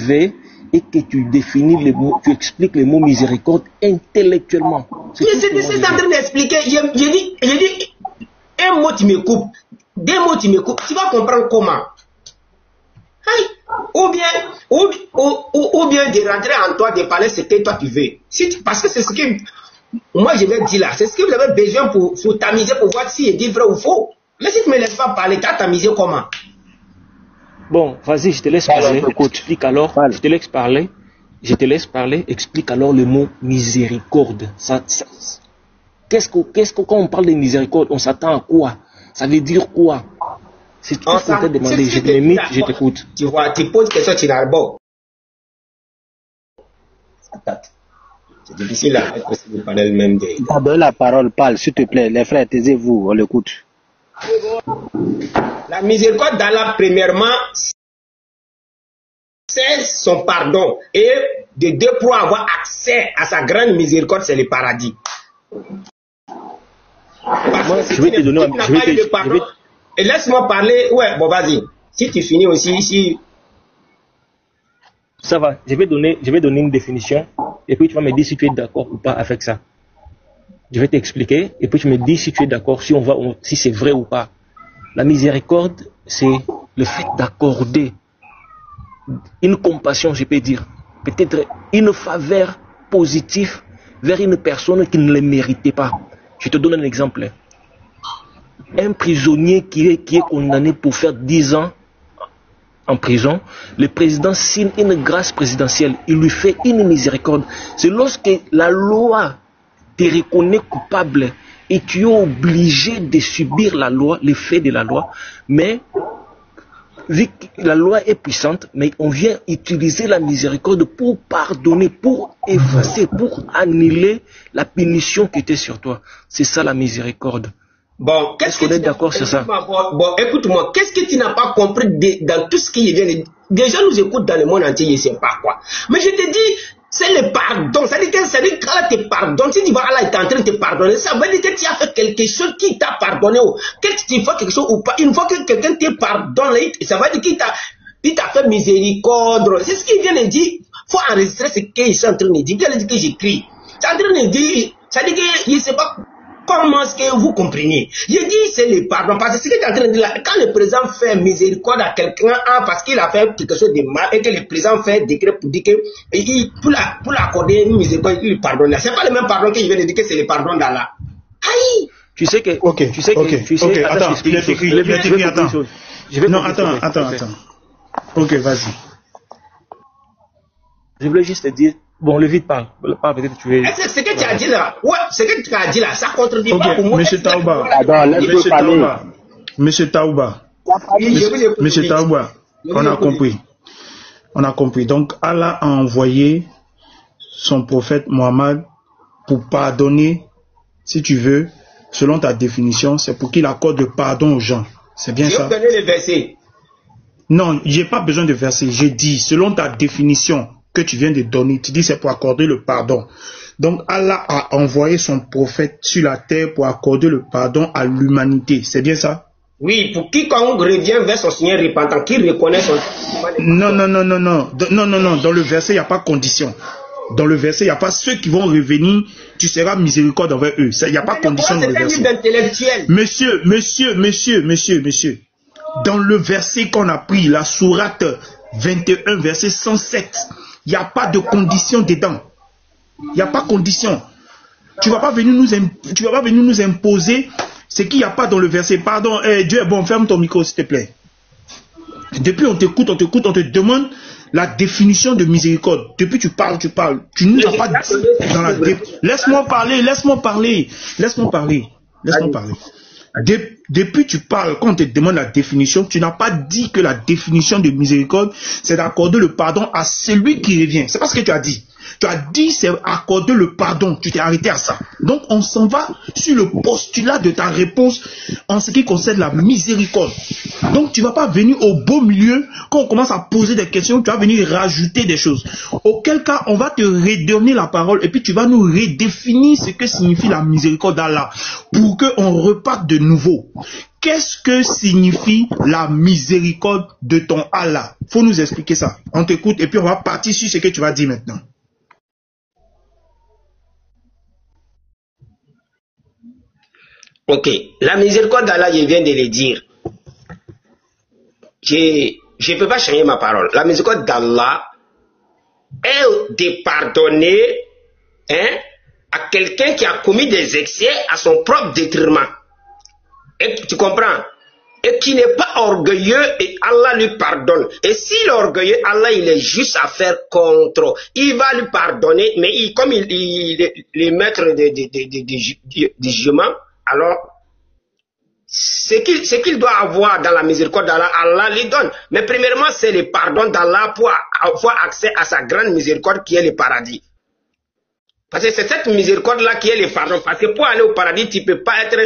veux, et que tu définis les mots, tu expliques les mots miséricorde intellectuellement.
C'est ce que je suis en train d'expliquer. J'ai dit, un mot tu me coupes, deux mots tu me coupes, tu vas comprendre comment. Ou bien de rentrer en toi, de parler ce que toi tu veux. Parce que c'est ce que moi je vais dire là, c'est ce que vous avez besoin pour t'amuser, pour voir si il dit vrai ou faux. Mais si tu ne me laisses pas parler, tu vas t'amuser comment?
Bon, vas-y, je te laisse parler, explique alors, je te laisse parler, explique alors le mot miséricorde. Quand on parle de miséricorde, on s'attend à quoi? Ça veut dire quoi? C'est tout ce qu'on t'a demandé, je te limite, je t'écoute.
Tu vois, tu poses question, tu n'arrives. C'est difficile à mettre aussi le panel même des...
Donne la parole, parle, s'il te plaît, les frères, taisez-vous, on l'écoute.
La miséricorde d'Allah, premièrement, c'est son pardon. Et de deux, pour avoir accès à sa grande miséricorde, c'est le paradis.
Je vais te donner
Et laisse-moi parler. Ouais, bon, vas-y. Si tu finis aussi ici.
Ça va, je vais donner une définition. Et puis tu vas me dire si tu es d'accord ou pas avec ça. Je vais t'expliquer. Et puis tu me dis si tu es d'accord, si c'est vrai ou pas. La miséricorde, c'est le fait d'accorder une compassion, je peux dire, peut-être une faveur positive vers une personne qui ne le méritait pas. Je te donne un exemple. Un prisonnier qui est condamné pour faire 10 ans en prison, le président signe une grâce présidentielle, il lui fait une miséricorde. C'est lorsque la loi te reconnaît coupable et tu es obligé de subir la loi, l'effet de la loi, mais vu que la loi est puissante, mais on vient utiliser la miséricorde pour pardonner, pour effacer, pour annuler la punition qui était sur toi. C'est ça la miséricorde.
Bon,
qu'est-ce que tu es d'accord sur ça?
Bon, écoute-moi, qu'est-ce que tu n'as pas compris dans tout ce qui vient de... Des gens nous écoutent dans le monde entier, je ne sais pas quoi. Mais je te dis, c'est le pardon. Ça veut dire qu'Allah te pardonne. Si tu vois Allah est en train de te pardonner, ça veut dire que tu as fait quelque chose qui t'a pardonné. Que tu fais quelque chose ou pas. Une fois que quelqu'un te pardonne, ça veut dire qu'il t'a fait miséricorde. C'est ce qu'il vient de dire. Il faut enregistrer ce qu'il est en train de dire. Il vient de dire que j'écris. C'est en train de dire, ça veut dire que je ne sais pas comment est-ce que vous comprenez. Je dis c'est le pardon. Parce que ce que tu es en train de dire là, quand le président fait miséricorde à quelqu'un parce qu'il a fait quelque chose de mal et que le président fait décret pour dire que pour l'accorder une miséricorde, il lui pardonne. Ce n'est pas le même pardon qu'il vient de dire que c'est le pardon d'Allah. Aïe!
Tu sais que...
Attends, il est écrit, attends. Ok, vas-y.
Je voulais juste te dire... Bon, le vide parle. Peut-être tu es...
Ce que tu as dit là, ce que tu as dit là, ça contredit pas pour moi.
Monsieur Taouba, on a compris. Donc, Allah a envoyé son prophète Mohammed pour pardonner, si tu veux, selon ta définition, c'est pour qu'il accorde le pardon aux gens. C'est bien ça?
Je vais donner les versets.
Non, j'ai pas besoin de versets. J'ai dit, selon ta définition que tu viens de donner, tu dis c'est pour accorder le pardon. Donc Allah a envoyé son prophète sur la terre pour accorder le pardon à l'humanité. C'est bien ça?
Oui, pour quiconque revient vers son Seigneur repentant, qui reconnaît son...
Non. Dans le verset, il n'y a pas condition. Dans le verset, il n'y a pas ceux qui vont revenir, tu seras miséricorde envers eux. Il n'y a pas condition dans le verset. Monsieur. Dans le verset qu'on a pris, la sourate 21, verset 107, il n'y a pas de condition dedans. Il n'y a pas condition. Tu ne vas pas venir nous imposer ce qu'il n'y a pas dans le verset. Pardon, Dieu est bon, ferme ton micro s'il te plaît. Depuis on t'écoute, on te demande la définition de miséricorde. Depuis tu parles. Tu ne nous as pas dit dans la... Laisse-moi parler. Depuis tu parles, quand on te demande la définition, tu n'as pas dit que la définition de miséricorde, c'est d'accorder le pardon à celui qui revient. C'est pas ce que tu as dit. Tu as dit c'est accorder le pardon. Tu t'es arrêté à ça. Donc on s'en va sur le postulat de ta réponse en ce qui concerne la miséricorde. Donc tu ne vas pas venir au beau milieu quand on commence à poser des questions, tu vas venir rajouter des choses. Auquel cas on va te redonner la parole et puis tu vas nous redéfinir ce que signifie la miséricorde d'Allah pour qu'on reparte de nouveau. Qu'est-ce que signifie la miséricorde de ton Allah? Faut nous expliquer ça. On t'écoute et puis on va partir sur ce que tu vas dire maintenant.
Ok, la miséricorde d'Allah, je viens de le dire. Je ne peux pas changer ma parole. La miséricorde d'Allah est de pardonner à quelqu'un qui a commis des excès à son propre détriment. Et tu comprends? Et qui n'est pas orgueilleux et Allah lui pardonne. Et s'il est orgueilleux, Allah il est juste à faire contre. Il va lui pardonner, mais comme il est le maître du jugement, alors ce qu'il doit avoir dans la miséricorde d'Allah, Allah lui donne. Mais premièrement, c'est le pardon d'Allah pour avoir accès à sa grande miséricorde qui est le paradis. Parce que c'est cette miséricorde-là qui est le pardon. Parce que pour aller au paradis, tu ne peux pas être...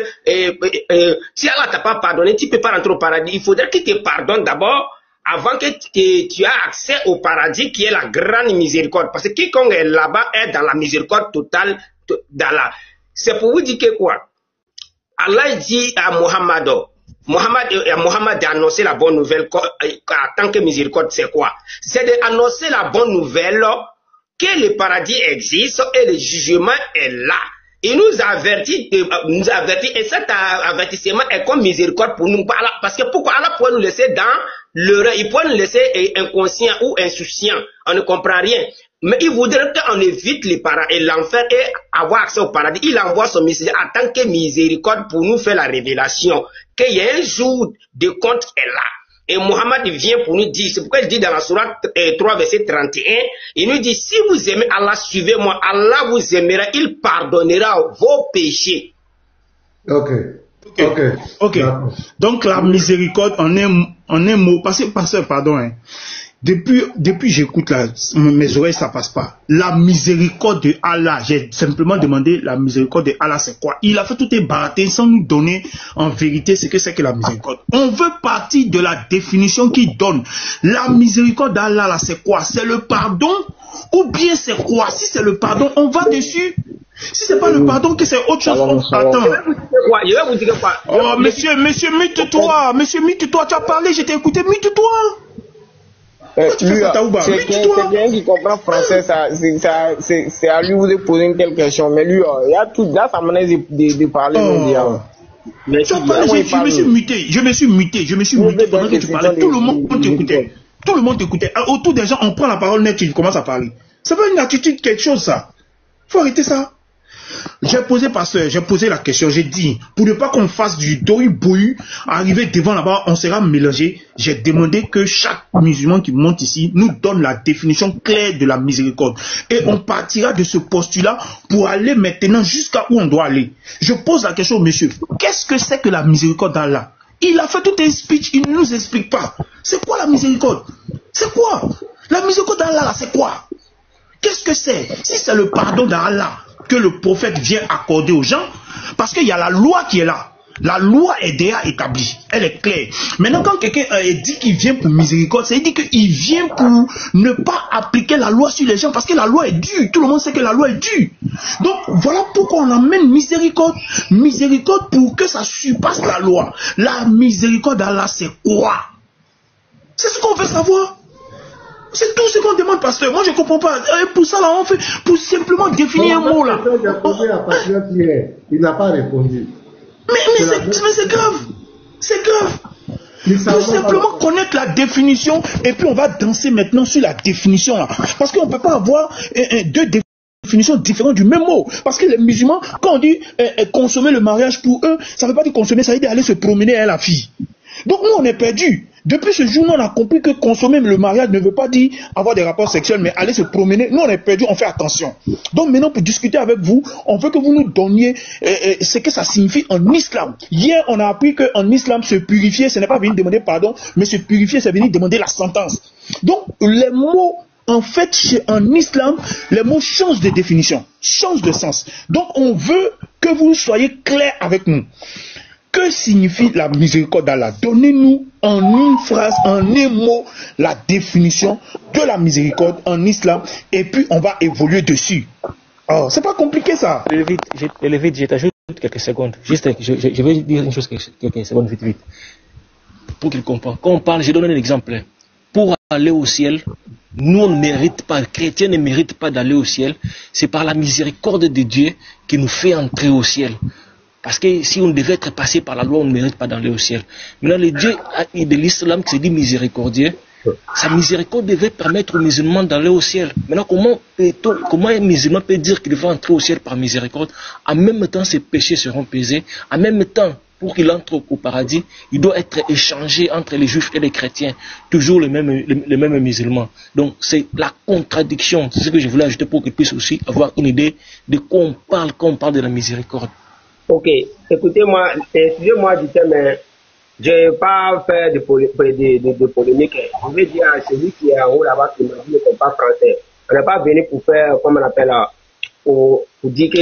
si Allah ne t'a pas pardonné, tu ne peux pas rentrer au paradis. Il faudrait qu'il te pardonne d'abord avant que tu aies accès au paradis qui est la grande miséricorde. Parce que quiconque est là-bas est dans la miséricorde totale d'Allah. C'est pour vous dire que quoi? Allah dit à Mohammed a annoncé la bonne nouvelle en tant que miséricorde, c'est quoi? C'est d'annoncer la bonne nouvelle que le paradis existe et le jugement est là. Il nous avertit, et cet avertissement est comme miséricorde pour nous. Parce que pourquoi Allah pourrait nous laisser dans l'erreur? Il pourrait nous laisser inconscient ou insouciant. On ne comprend rien. Mais il voudrait qu'on évite l'enfer et avoir accès au paradis. Il envoie son message en tant que miséricorde pour nous faire la révélation qu'il y a un jour de compte est là. Et Mohammed vient pour nous dire, c'est pourquoi il dit dans la sourate 3 verset 31, il nous dit, si vous aimez Allah, suivez-moi, Allah vous aimera, il pardonnera vos péchés.
Ok.
Donc la miséricorde en un mot, pardon, depuis j'écoute mes oreilles, ça passe pas. La miséricorde de Allah, j'ai simplement demandé la miséricorde de Allah, c'est quoi? Il a fait tout un baratin sans nous donner en vérité ce que c'est que la miséricorde. On veut partir de la définition qu'il donne. La miséricorde d'Allah, là, c'est quoi? C'est le pardon ou bien c'est quoi? Si c'est le pardon, on va dessus. Si c'est pas le pardon, que c'est autre chose. Attends.
Je vais vous dire quoi?
Oh, monsieur, mute-toi. Monsieur, mute-toi. Tu as parlé, je t'ai écouté, mute-toi.
C'est quelqu'un qui comprend français, c'est à lui vous de poser une telle question. Mais lui, il a tout dans sa manière de parler.
Je me suis muté pendant que tu parlais. Tout le monde t'écoutait. Autour des gens, on prend la parole net, tu commences à parler. C'est pas une attitude, quelque chose, ça. Faut arrêter ça. J'ai posé la question, j'ai dit, pour ne pas qu'on fasse du dohu-bohu, arriver devant là-bas, on sera mélangé. J'ai demandé que chaque musulman qui monte ici nous donne la définition claire de la miséricorde. Et on partira de ce postulat pour aller maintenant jusqu'à où on doit aller. Je pose la question, monsieur, qu'est-ce que c'est que la miséricorde d'Allah? Il a fait tout un speech, il ne nous explique pas. C'est quoi la miséricorde? C'est quoi? La miséricorde d'Allah, c'est quoi? Qu'est-ce que c'est? Si c'est le pardon d'Allah que le prophète vient accorder aux gens, parce qu'il y a la loi qui est là. La loi est déjà établie, elle est claire. Maintenant, quand quelqu'un dit qu'il vient pour miséricorde, ça veut dire qu'il vient pour ne pas appliquer la loi sur les gens, parce que la loi est dure. Tout le monde sait que la loi est dure. Donc, voilà pourquoi on amène miséricorde. Miséricorde pour que ça surpasse la loi. La miséricorde d'Allah, c'est quoi? C'est ce qu'on veut savoir. C'est tout ce qu'on demande, pasteur. Moi, je ne comprends pas. Pour ça, là, on fait pour simplement définir un mot, là.
Il n'a pas répondu.
Mais c'est grave. C'est grave. Pour simplement connaître la définition, et puis on va danser maintenant sur la définition, là. Parce qu'on ne peut pas avoir deux définitions différentes du même mot. Parce que les musulmans, quand on dit consommer le mariage pour eux, ça ne veut pas dire consommer, ça veut dire aller se promener avec la fille. Donc nous, on est perdus. Depuis ce jour, on a compris que consommer le mariage ne veut pas dire avoir des rapports sexuels, mais aller se promener. Nous, on est perdus, on fait attention. Donc maintenant, pour discuter avec vous, on veut que vous nous donniez ce que ça signifie en islam. Hier, on a appris qu'en islam, se purifier, ce n'est pas venir demander pardon, mais se purifier, c'est venir demander la sentence. Donc, les mots
En fait, en islam, les mots changent de définition, changent de sens. Donc, on veut que vous soyez clairs avec nous. Que signifie la miséricorde d'Allah? Donnez-nous en une phrase, en un mot, la définition de la miséricorde en islam, et puis on va évoluer dessus. Oh, c'est pas compliqué ça.
Je t'ajoute quelques secondes. Juste, je vais dire une chose quelques secondes vite. Pour qu'il comprenne. Quand on parle, je donne un exemple. Pour aller au ciel, nous on ne mérite pas, les chrétiens ne méritent pas d'aller au ciel. C'est par la miséricorde de Dieu qui nous fait entrer au ciel. Parce que si on devait être passé par la loi, on ne mérite pas d'aller au ciel. Maintenant, le Dieu de l'islam qui se dit miséricordieux, sa miséricorde devait permettre aux musulmans d'aller au ciel. Maintenant, comment un musulman peut dire qu'il va entrer au ciel par miséricorde? En même temps, ses péchés seront pesés. En même temps, pour qu'il entre au paradis, il doit être échangé entre les juifs et les chrétiens. Toujours les mêmes musulmans. Donc, c'est la contradiction. C'est ce que je voulais ajouter pour qu'ils puissent aussi avoir une idée de quoi on parle quand on parle de la miséricorde.
Ok, écoutez-moi, excusez-moi du thème, mais je ne vais pas faire de polémique. Je vais dire à celui qui est en haut là-bas qui m'a dit ne comprend pas français. On n'est pas venu pour faire, comme on appelle, pour dire que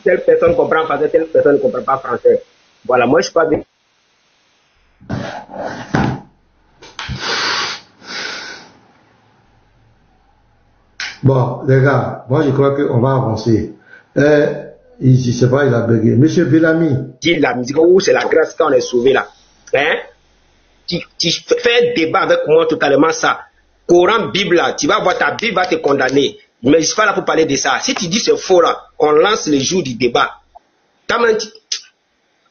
telle personne comprend français, telle personne ne comprend pas français. Voilà, moi je ne suis pas venu.
Bon, les gars, moi je crois qu'on va avancer. Je ne sais pas, il a bugué. Monsieur Bellamy.
Dis la musique, c'est la grâce quand on est sauvé là. Hein? Tu fais un débat avec moi totalement ça. Coran, Bible là, tu vas voir ta Bible va te condamner. Mais je ne suis pas là pour parler de ça. Si tu dis c'est faux là, on lance le jour du débat.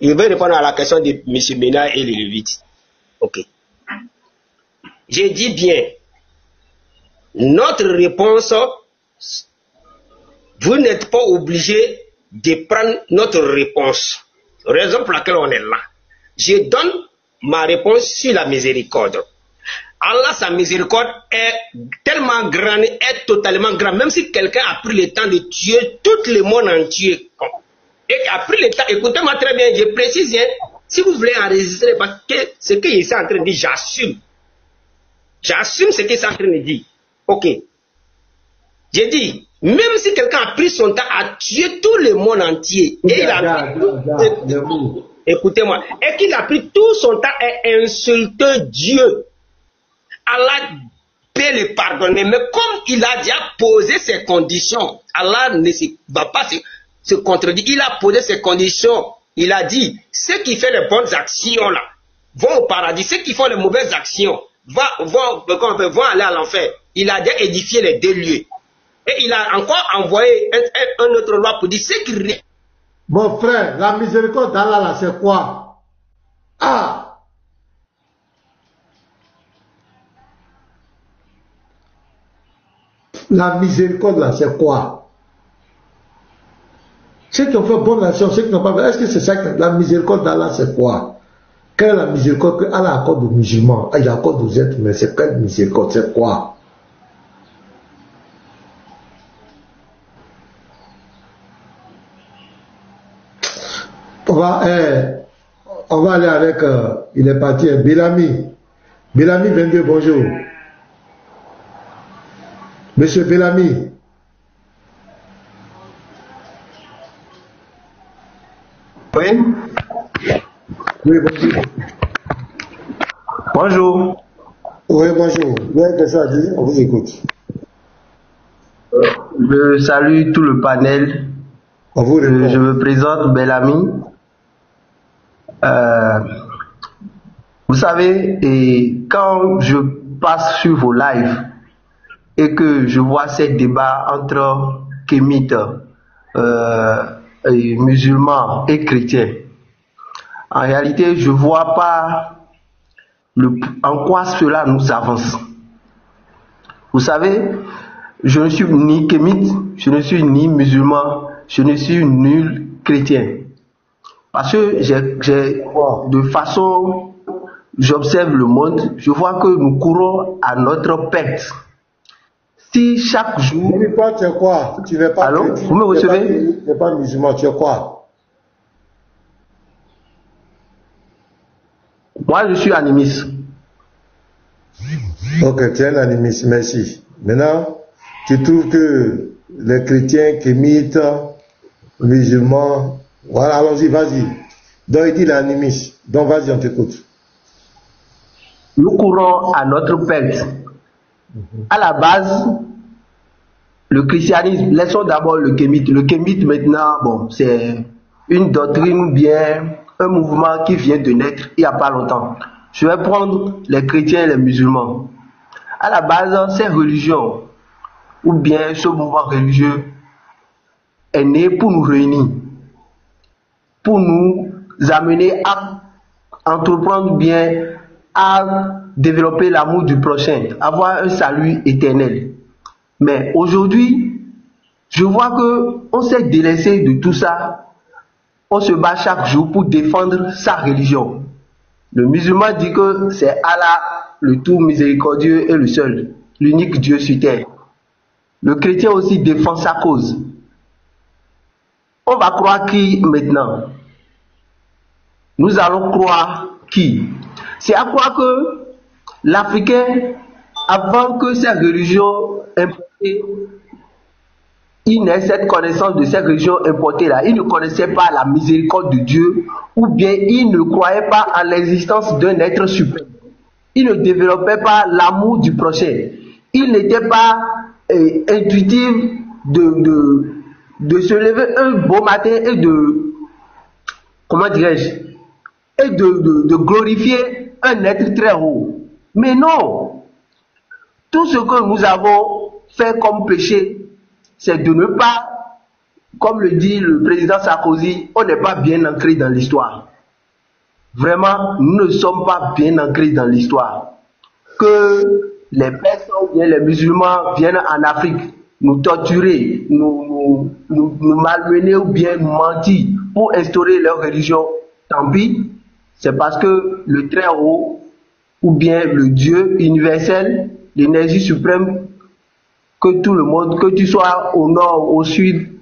Je vais répondre à la question de M. Ménard et les Lévites. Ok. J'ai dit bien. Notre réponse, vous n'êtes pas obligé de prendre notre réponse. Raison pour laquelle on est là. Je donne ma réponse sur la miséricorde. Allah, sa miséricorde est tellement grande, est totalement grande. Même si quelqu'un a pris le temps de tuer tout le monde entier, et a pris le temps, écoutez-moi très bien, je précise, si vous voulez enregistrer, parce que ce qu'il est en train de dire, j'assume. J'assume ce qu'il est en train de dire. Ok. J'ai dit, même si quelqu'un a pris son temps à tuer tout le monde entier, et il a écoutez-moi, et qu'il a pris tout son temps à insulter Dieu, Allah peut le pardonner. Mais comme il a déjà posé ses conditions, Allah ne va pas se contredire. Il a posé ses conditions. Il a dit, ceux qui font les bonnes actions là, vont au paradis. Ceux qui font les mauvaises actions vont aller à l'enfer. Il a déjà édifié les deux lieux. Et il a encore envoyé un autre loi pour dire ce qui...
Mon frère, la miséricorde d'Allah là, c'est quoi? Ah! La miséricorde là, c'est quoi? Ceux qui ont fait bonne action, ceux qui n'ont pas fait, est-ce que c'est ça que la miséricorde d'Allah, c'est quoi? Quelle est la miséricorde que Allah accorde aux musulmans? Il accorde aux êtres, mais c'est quelle miséricorde? C'est quoi? On va aller avec, il est parti, Bellamy. Bellamy 22, bonjour. Monsieur Bellamy.
Oui.
Oui, bonjour.
Bonjour.
Oui, bonjour. Vous avez quelque chose à dire? On vous écoute.
Je salue tout le panel.
On vous répond.
Je me présente, Bellamy. Vous savez, et quand je passe sur vos lives et que je vois ces débats entre kémites, musulmans et chrétiens, en réalité, je ne vois pas en quoi cela nous avance. Vous savez, je ne suis ni kémite, je ne suis ni musulman, je ne suis nul chrétien. Parce que de façon, j'observe le monde, je vois que nous courons à notre perte. Si chaque jour...
Mais toi, tu es quoi? Tu n'es pas...
Allô? Vous me recevez?
Tu n'es pas musulman, tu es quoi?
Moi, je suis animiste.
Ok, tu es un animiste, merci. Maintenant, tu trouves que les chrétiens, kémites, musulmans, voilà, allons-y, vas-y. Donc il dit l'animisme. Donc vas-y, on t'écoute.
Nous courons à notre perte. À la base, le christianisme, laissons d'abord le kémite. Le kémite maintenant, bon, c'est une doctrine ou bien un mouvement qui vient de naître il n'y a pas longtemps. Je vais prendre les chrétiens et les musulmans. À la base, ces religions, ou bien ce mouvement religieux, est né pour nous réunir, pour nous amener à entreprendre bien, à développer l'amour du prochain, avoir un salut éternel. Mais aujourd'hui, je vois que on s'est délaissé de tout ça. On se bat chaque jour pour défendre sa religion. Le musulman dit que c'est Allah, le tout miséricordieux et le seul, l'unique Dieu sur terre. Le chrétien aussi défend sa cause. On va croire qui maintenant? Nous allons croire qui? C'est à croire que l'Africain, avant que ces religions importées, il n'ait cette connaissance de ces religions importées-là, il ne connaissait pas la miséricorde de Dieu, ou bien il ne croyait pas en l'existence d'un être suprême. Il ne développait pas l'amour du prochain. Il n'était pas intuitif de se lever un beau matin et de, comment dirais-je, et de glorifier un être très haut. Mais non, tout ce que nous avons fait comme péché, c'est de ne pas, comme le dit le président Sarkozy, on n'est pas bien ancré dans l'histoire. Vraiment, nous ne sommes pas bien ancrés dans l'histoire. Que les personnes, bien les musulmans viennent en Afrique nous torturer, nous malmener ou bien nous mentir pour instaurer leur religion, tant pis, c'est parce que le très haut ou bien le Dieu universel, l'énergie suprême, que tout le monde, que tu sois au nord, au sud,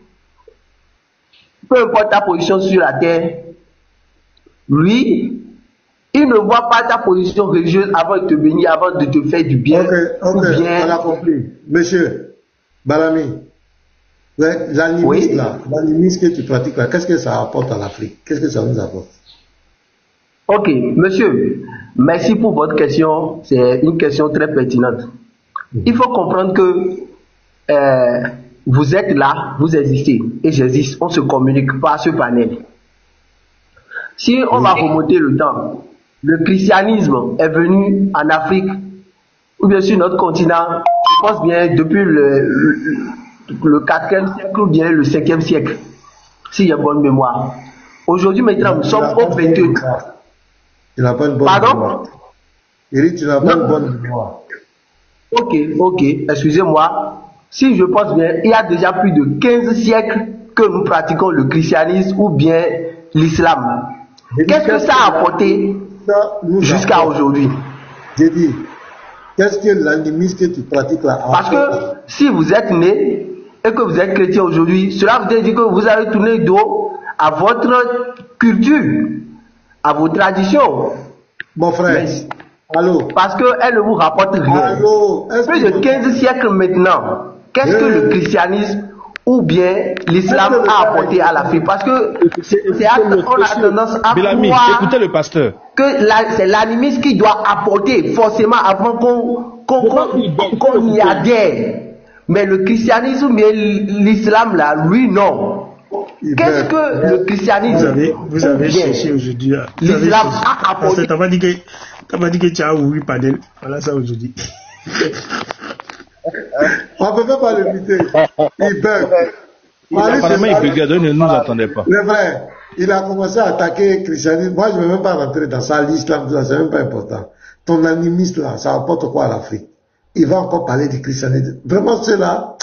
peu importe ta position sur la terre, lui, il ne voit pas ta position religieuse avant de te bénir, avant de te faire du bien.
Ok, on a compris. Monsieur Balami, l'animisme là, l'animisme que tu pratiques là, qu'est-ce que ça apporte à l'Afrique? Qu'est-ce que ça nous apporte?
Ok, monsieur, merci pour votre question. C'est une question très pertinente. Il faut comprendre que vous êtes là, vous existez, et j'existe, on se communique par ce panel. Si on va remonter le temps, le christianisme est venu en Afrique, ou bien sur notre continent, je pense bien depuis le 4e siècle ou bien le 5e siècle, si j'ai bonne mémoire. Aujourd'hui, maintenant, nous sommes au 21.
Tu n'as pas une bonne mémoire. Eric, tu n'as pas une bonne mémoire.
Ok, excusez-moi. Si je pense bien, il y a déjà plus de 15 siècles que nous pratiquons le christianisme ou bien l'islam. Qu'est-ce que ça a apporté jusqu'à aujourd'hui?
J'ai dit, qu'est-ce que l'animisme que tu pratiques là?
Parce que si vous êtes né et que vous êtes chrétien aujourd'hui, cela veut dire que vous avez tourné dos à votre culture, à vos traditions.
Mon frère, allô?
Parce qu'elle ne vous rapporte rien.
Allô?
Plus de 15 siècles maintenant, qu'est-ce que le christianisme ou bien l'islam a apporté à l'Afrique? Parce que on a tendance à croire
écoutez le pasteur,
que c'est l'animisme qui doit apporter forcément avant qu'on y adhère. Mais le christianisme ou bien l'islam là, lui non. Qu'est-ce que le christianisme
Vous avez cherché aujourd'hui.
L'islam a apporté.
T'as pas dit que tu as oublié Padel. Voilà ça aujourd'hui.
On ne peut pas l'éviter. Il bug.
Apparemment, il bug, ne nous attendait pas.
Le vrai, il a commencé à attaquer le christianisme. Moi, je ne vais même pas rentrer dans ça, l'islam, tout ça, c'est même pas important. Ton animisme là, ça apporte quoi à l'Afrique? Il va encore parler du christianisme. Vraiment, c'est là.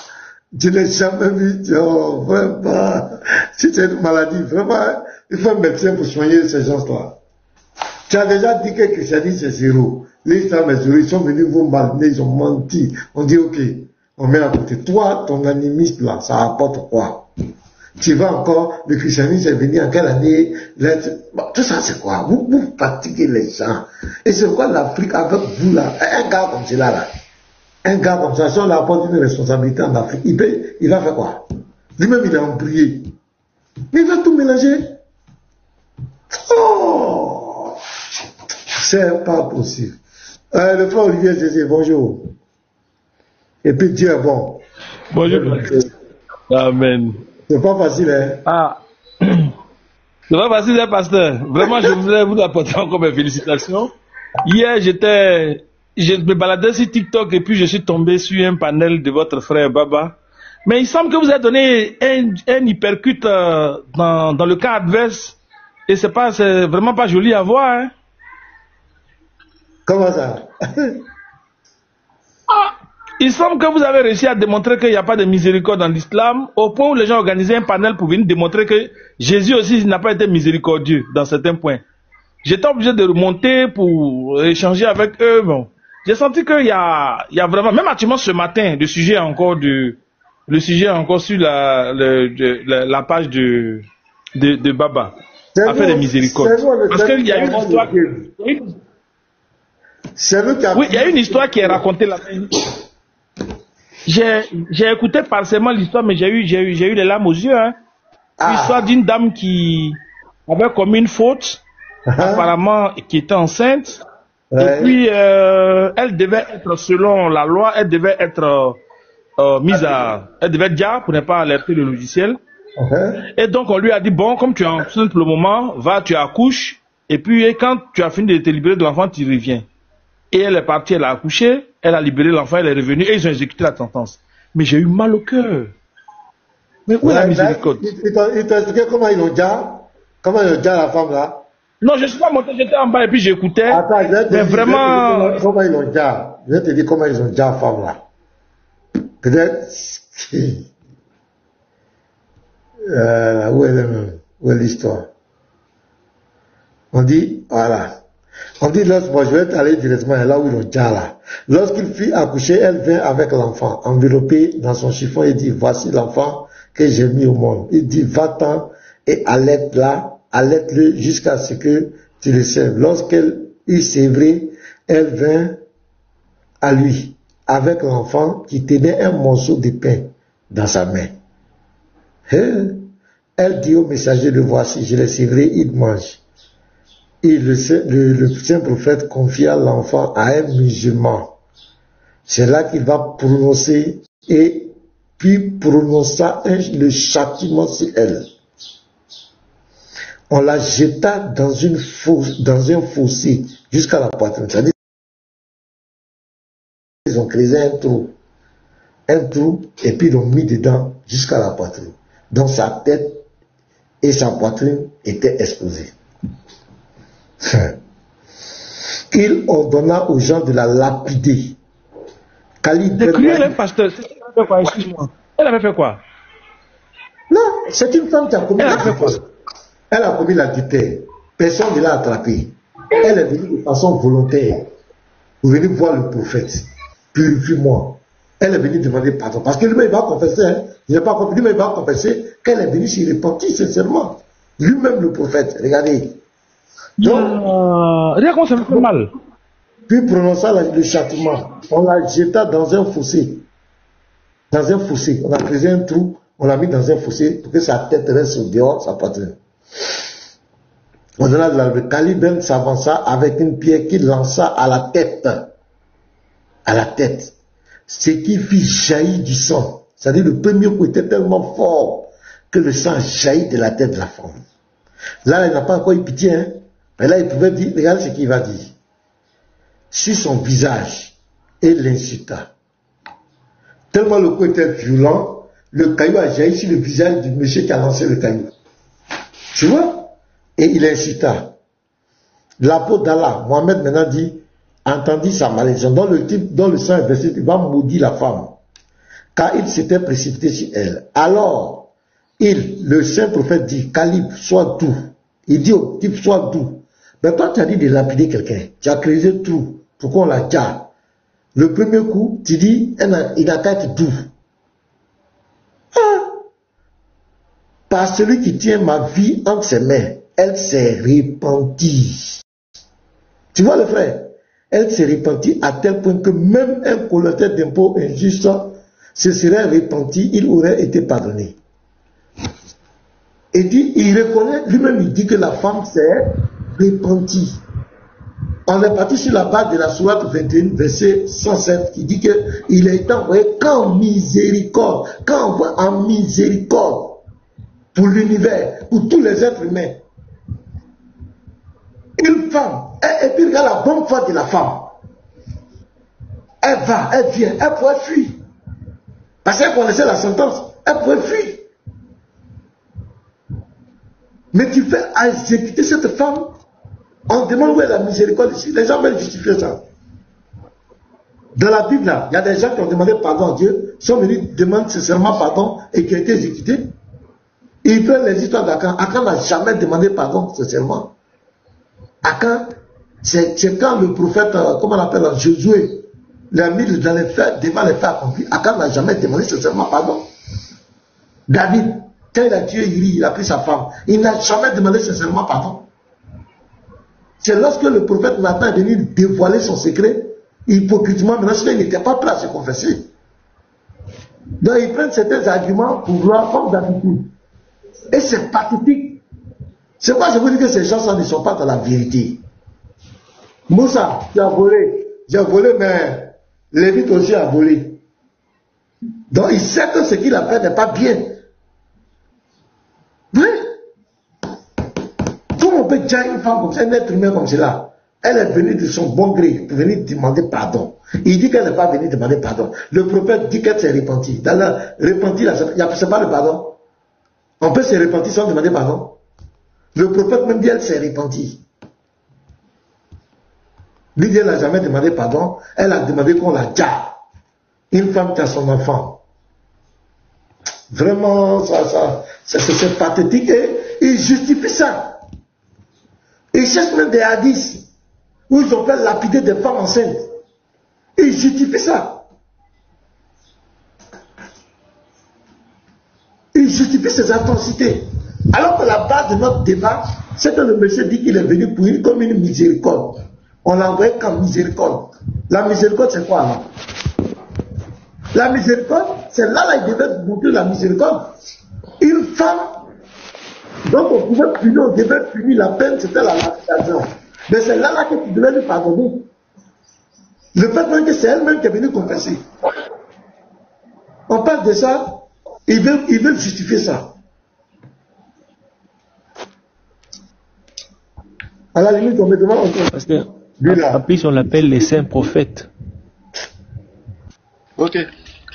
Je n'ai jamais vu, oh, vraiment, si c'est une maladie, vraiment, il faut un médecin pour soigner ces gens-là. Tu as déjà dit que le christianisme c'est zéro. L'islam est zéro, ils sont venus vous malmener, ils ont menti. On dit ok, on met à côté. Toi, ton animisme là, ça apporte quoi? Tu vas encore, le christianisme est venu en quelle année? Tout ça c'est quoi? Vous fatiguez les gens. Et c'est quoi l'Afrique avec vous là? Un gars comme celui-là là. Un gars comme ça, si on lui apporte une responsabilité en Afrique, il va faire quoi? Lui-même, il est embrouillé. Mais il va tout mélanger. Oh! C'est pas possible. Le frère Olivier Jésus, bonjour. Et puis Dieu est bon.
Bonjour. Amen.
C'est pas facile, hein?
Ah. C'est pas facile, hein, pasteur. Vraiment, je voulais vous apporter encore mes félicitations. Hier, je me baladais sur TikTok et puis je suis tombé sur un panel de votre frère Baba. Mais il semble que vous avez donné un hypercute dans le cas adverse. Et c'est vraiment pas joli à voir, hein?
Comment ça?
Il semble que vous avez réussi à démontrer qu'il n'y a pas de miséricorde dans l'islam, au point où les gens organisaient un panel pour venir démontrer que Jésus aussi n'a pas été miséricordieux dans certains points. J'étais obligé de remonter pour échanger avec eux. Bon. J'ai senti qu'il y a vraiment, même actuellement ce matin, le sujet est encore sur la page de Baba, affaire de miséricorde. Parce qu'il y a une histoire il y a une histoire qui est racontée là. J'ai écouté partiellement l'histoire, mais j'ai eu les larmes aux yeux. Hein. L'histoire d'une dame qui avait commis une faute, apparemment qui était enceinte, et puis elle devait être, selon la loi, elle devait être elle devait être diable pour ne pas alerter le logiciel. Et donc on lui a dit, bon, comme tu es enceinte pour le moment, va, tu accouches, et puis quand tu as fini de te libérer de l'enfant, tu reviens. Et elle est partie, elle a accouché, elle a libéré l'enfant, elle est revenue et ils ont exécuté la sentence. Mais j'ai eu mal au cœur. Mais où est la miséricorde?
Il t'a expliqué comment ils ont déjà la femme là?
Non, je ne suis pas monté, j'étais en bas et puis j'écoutais. Mais vraiment.
Comment ils ont déjà? Je vais te dire comment ils ont déjà la femme là. Peut-être. Où est l'histoire? On dit, voilà. On dit, moi, je vais aller directement là où ils ont déjà là. Lorsqu'il fut accouché, elle vient avec l'enfant, enveloppé dans son chiffon, et dit, voici l'enfant que j'ai mis au monde. Il dit, va-t'en et allaite-le jusqu'à ce que tu le sèves. Lorsqu'elle eut sévré, elle vint à lui, avec l'enfant qui tenait un morceau de pain dans sa main. Elle dit au messager, le voici, je l'ai sévré, il mange. Et le saint prophète confia l'enfant à un musulman. C'est là qu'il va prononcer et puis prononça le châtiment sur elle. On la jeta dans un fossé jusqu'à la poitrine. C'est-à-dire ils ont creusé un trou et puis ils l'ont mis dedans jusqu'à la poitrine. Donc sa tête et sa poitrine étaient exposées. Il ordonna aux gens de la lapider.
C'est cruel, hein, pasteur. Excuse-moi. Elle avait fait quoi?
Non, c'est une femme qui a commis Elle a commis l'adultère. Personne ne l'a attrapée. Elle est venue de façon volontaire pour venir voir le prophète. Purifie-moi. Elle est venue demander pardon. Parce que lui-même, il va confesser. Hein. Il n'a pas compris. Lui-même, il va confesser qu'elle est venue s'y repentir sincèrement. Lui-même, le prophète. Regardez.
Regarde comment ça me fait mal.
Puis prononça le châtiment. On la jeta dans un fossé. Dans un fossé. On a creusé un trou. On l'a mis dans un fossé pour que sa tête reste au dehors, sa poitrine. On donna de la Caliban s'avança avec une pierre qu'il lança à la tête. À la tête. Ce qui fit jaillir du sang. C'est-à-dire le premier coup était tellement fort que le sang jaillit de la tête de la femme. Là, il n'a pas encore eu pitié, hein. Mais là, il pouvait dire, regardez ce qu'il va dire. Sur son visage, et l'insulta. Tellement le coup était violent, le caillou a jailli sur le visage du monsieur qui a lancé le caillou. Tu vois? Et il insulta. L'apôtre d'Allah, Mohamed maintenant dit, entendit sa malédiction. Dans le sang est versé, il va maudire la femme. Car il s'était précipité sur elle. Alors, le saint prophète dit, Calibre, sois doux. Il dit au type, sois doux. Mais toi, tu as dit de lapider quelqu'un. Tu as creusé le trou. Pourquoi on l'a déjà? Le premier coup, tu dis, il n'a qu'à être doux. Par celui qui tient ma vie entre ses mains, elle s'est repentie. Tu vois le frère? elle s'est repentie à tel point que même un collecteur d'impôts injuste se serait repenti, il aurait été pardonné. Et dit, il reconnaît, lui-même il dit que la femme s'est repentie. On est parti sur la base de la sourate 21, verset 107, qui dit qu'il a été envoyé qu'en miséricorde, en miséricorde pour l'univers, pour tous les êtres humains. Une femme, et puis regarde la bonne foi de la femme. Elle va, elle vient, elle pourrait fuir. Parce qu'elle connaissait la sentence, elle pourrait fuir. Mais tu fais exécuter cette femme, on demande où est la miséricorde ici. Les gens veulent justifier ça. Dans la Bible, là, il y a des gens qui ont demandé pardon à Dieu, sont venus demander sincèrement pardon et qui ont été exécutés. Ils prennent les histoires d'Akan. Akan n'a jamais demandé pardon sincèrement. Akan, c'est quand le prophète, comment on appelle, Josué, l'a mis dans les faits, devant les faits accomplis. Akan n'a jamais demandé sincèrement pardon. David, quand il a tué Uri, il a pris sa femme. Il n'a jamais demandé sincèrement pardon. C'est lorsque le prophète Nathan est venu dévoiler son secret, hypocritement, maintenant, il n'était pas prêt à se confesser. Donc, ils prennent certains arguments pour vouloir, comme d'habitude. Et c'est pathétique. C'est pourquoi je vous dis que ces gens ne sont pas dans la vérité. Moussa, tu as volé. J'ai volé, mais Lévite aussi a volé. Donc, il sait que ce qu'il a fait n'est pas bien. Oui. Comment on peut dire une femme comme ça, un être humain comme cela? Elle est venue de son bon gré pour venir demander pardon. Il dit qu'elle n'est pas venue demander pardon. Le prophète dit qu'elle s'est repentie. Dans la repentie, c'est pas le pardon. On peut se repentir sans demander pardon. Le prophète même dit qu'elle s'est repentie. Lui dit qu'elle n'a jamais demandé pardon. Elle a demandé qu'on la garde. Une femme qui a son enfant. Vraiment, c'est pathétique. Et il justifie ça. Ils cherchent même des hadiths où ils ont fait lapider des femmes enceintes. Ils justifient ça. Ils justifient ces atrocités. Alors que la base de notre débat, c'est que le monsieur dit qu'il est venu pour comme une miséricorde. On l'a envoyé comme miséricorde. La miséricorde, c'est quoi alors? La miséricorde, c'est là il devait montrer la miséricorde. Une femme, donc on pouvait punir, on devait punir la peine, c'était la lapidation. Mais c'est là que tu devais lui pardonner. Le fait même que c'est elle-même qui est venue confesser. On parle de ça, ils veulent justifier ça. À la limite, on me demande encore.
Parce que, en plus, on l'appelle les saints prophètes.
Ok.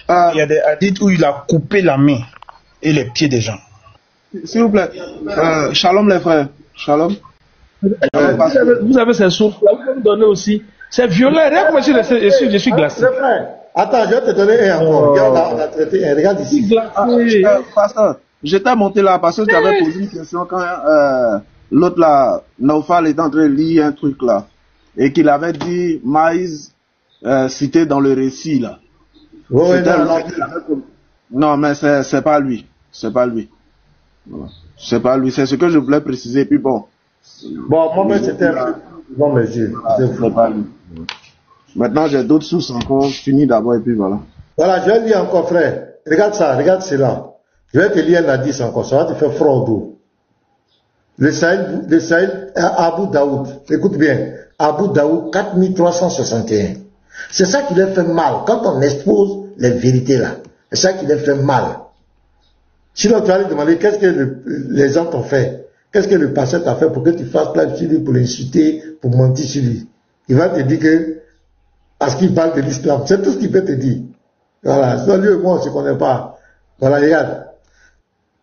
Il y a des hadiths où il a coupé la main et les pieds des gens.
S'il vous plaît, shalom les frères, shalom.
Vous avez ces sources-là, vous pouvez me donner aussi. C'est violent, rien que je suis glacé.
Attends, je vais te donner un encore. Regarde, on a traité un. Regarde ici.
Pasteur, j'étais monté là parce que tu avais posé une question quand l'autre là, Naufal, est en train de lire un truc là. Et qu'il avait dit maïs cité dans le récit là.
Ouais,
non, mais c'est pas lui. C'est pas lui. Voilà. C'est pas lui. C'est ce que je voulais préciser. Puis bon.
Bon, moi, c'était bon, mes yeux.
C'est pas lui. Maintenant, j'ai d'autres sources encore. Finis d'abord et puis voilà.
Voilà, je vais lire encore, frère. Regarde ça, regarde cela. Je vais te lire un hadith encore. Ça va te faire froid au dos. Le Sahel Abu Daoud. Écoute bien. Abu Daoud 4361. C'est ça qui leur fait mal. Quand on expose les vérités là, c'est ça qui leur fait mal. Sinon, tu vas lui demander qu'est-ce que les gens t'ont fait. Qu'est-ce que le pasteur t'a fait pour que tu fasses live sur lui, pour l'insulter, pour mentir sur lui. Il va te dire que, parce qu'il parle de l'islam, c'est tout ce qu'il peut te dire. Voilà. Sinon, lui et moi, on ne se connaît pas. Voilà, regarde.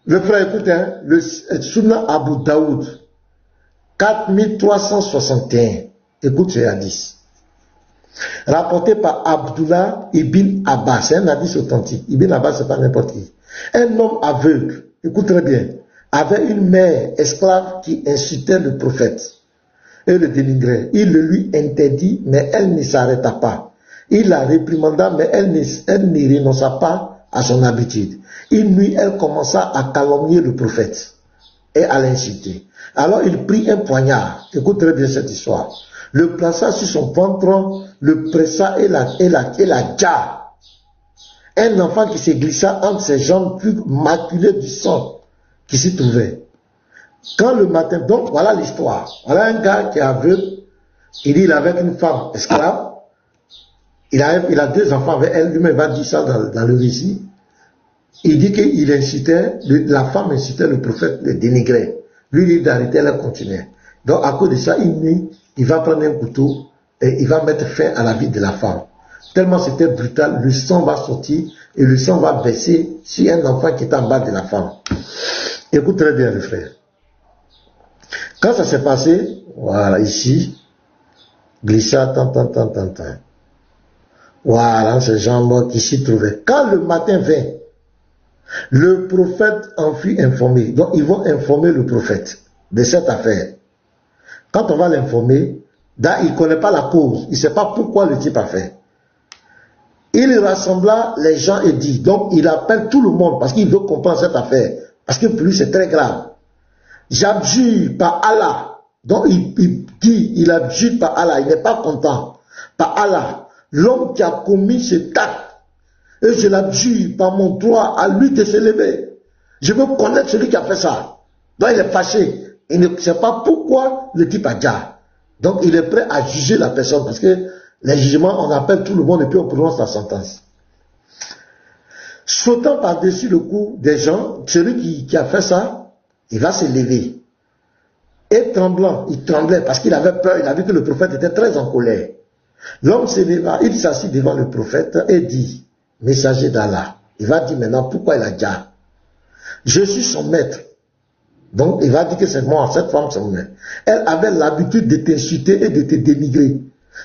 Le frère, écoute, hein, le Sunna Abu Daoud 4361. Écoute ce hadith. Rapporté par Abdullah ibn Abbas. C'est un hadith authentique. Ibn Abbas, c'est pas n'importe qui. Un homme aveugle, écoute très bien, avait une mère esclave qui insultait le prophète et le dénigrait. Il le lui interdit, mais elle ne s'arrêta pas. Il la réprimanda, mais elle ne renonça pas à son habitude. Une nuit, elle commença à calomnier le prophète et à l'insulter. Alors il prit un poignard. Écoute très bien cette histoire. le plaça sur son ventre, le pressa et la jarre. Un enfant qui se glissa entre ses jambes fut maculé du sang qui s'y trouvait. Quand le matin, donc voilà l'histoire. Voilà un gars qui est aveugle, il dit il est avec une femme esclave, il a 2 enfants avec elle, lui-même va dire ça dans le récit. Il dit qu'il incitait, la femme incitait le prophète, le dénigrer. Lui, il dit d'arrêter, elle continuait. Donc à cause de ça, il va prendre un couteau et il va mettre fin à la vie de la femme. Tellement c'était brutal, le sang va sortir et le sang va baisser sur un enfant qui est en bas de la femme. Écoute très bien le frère. Quand ça s'est passé, voilà, ici, glissa, tant. Voilà, ces jambes qui s'y trouvaient. Quand le matin vint, le prophète en fut informé. Donc, ils vont informer le prophète de cette affaire. Quand on va l'informer, il ne connaît pas la cause. Il ne sait pas pourquoi le type a fait. Il rassembla les gens et dit, donc il appelle tout le monde parce qu'il veut comprendre cette affaire. Parce que pour lui, c'est très grave. J'abjure par Allah. Donc, il dit, il abjure par Allah. Il n'est pas content. Par Allah. L'homme qui a commis cet acte. Et je l'abjure par mon droit à lui de se lever. Je veux connaître celui qui a fait ça. Donc il est fâché. Il ne sait pas pourquoi le type a déjà. Donc il est prêt à juger la personne. Parce que les jugements, on appelle tout le monde et puis on prononce la sentence. Sautant par-dessus le cou des gens, celui qui a fait ça, il va se lever. Et tremblant, il tremblait parce qu'il avait peur. Il a vu que le prophète était très en colère. L'homme se leva, il s'assit devant le prophète et dit, messager d'Allah, il va dire maintenant pourquoi il a déjà. Je suis son maître. Donc il va dire que c'est moi, cette femme c'est mon maître. Elle avait l'habitude de t'insulter et de te dénigrer.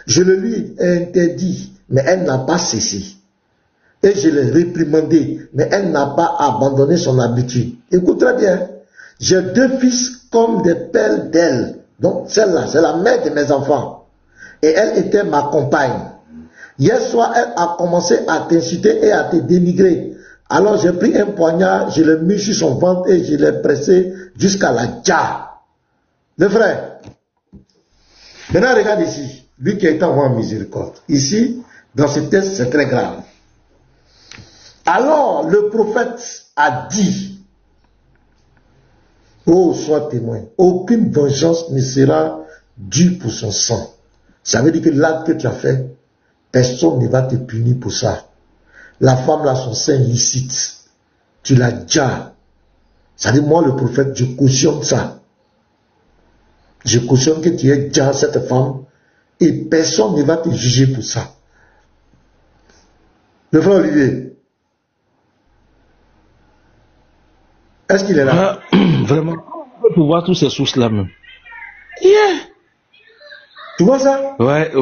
Je le lui ai interdit, mais elle n'a pas cessé. Et je l'ai réprimandé, mais elle n'a pas abandonné son habitude. Écoute très bien, j'ai 2 fils comme des pelles d'elle. Donc celle-là, c'est la mère de mes enfants. Et elle était ma compagne. Hier soir, elle a commencé à t'insulter et à te dénigrer. Alors j'ai pris un poignard, je l'ai mis sur son ventre et je l'ai pressé jusqu'à la jarre. Le frère, maintenant regarde ici, lui qui a été envoyé en miséricorde. Ici, dans ce texte, c'est très grave. Alors le prophète a dit, oh, sois témoin, aucune vengeance ne sera due pour son sang. Ça veut dire que l'acte que tu as fait, personne ne va te punir pour ça. La femme là, son sein licite, tu l'as déjà. Ça veut dire, moi le prophète, je cautionne ça. Je cautionne que tu aies déjà cette femme et personne ne va te juger pour ça. Le frère Olivier, est-ce qu'il est là?
Vraiment, on peut voir toutes ces sources-là même.
Yeah. Tu vois ça?
Ouais.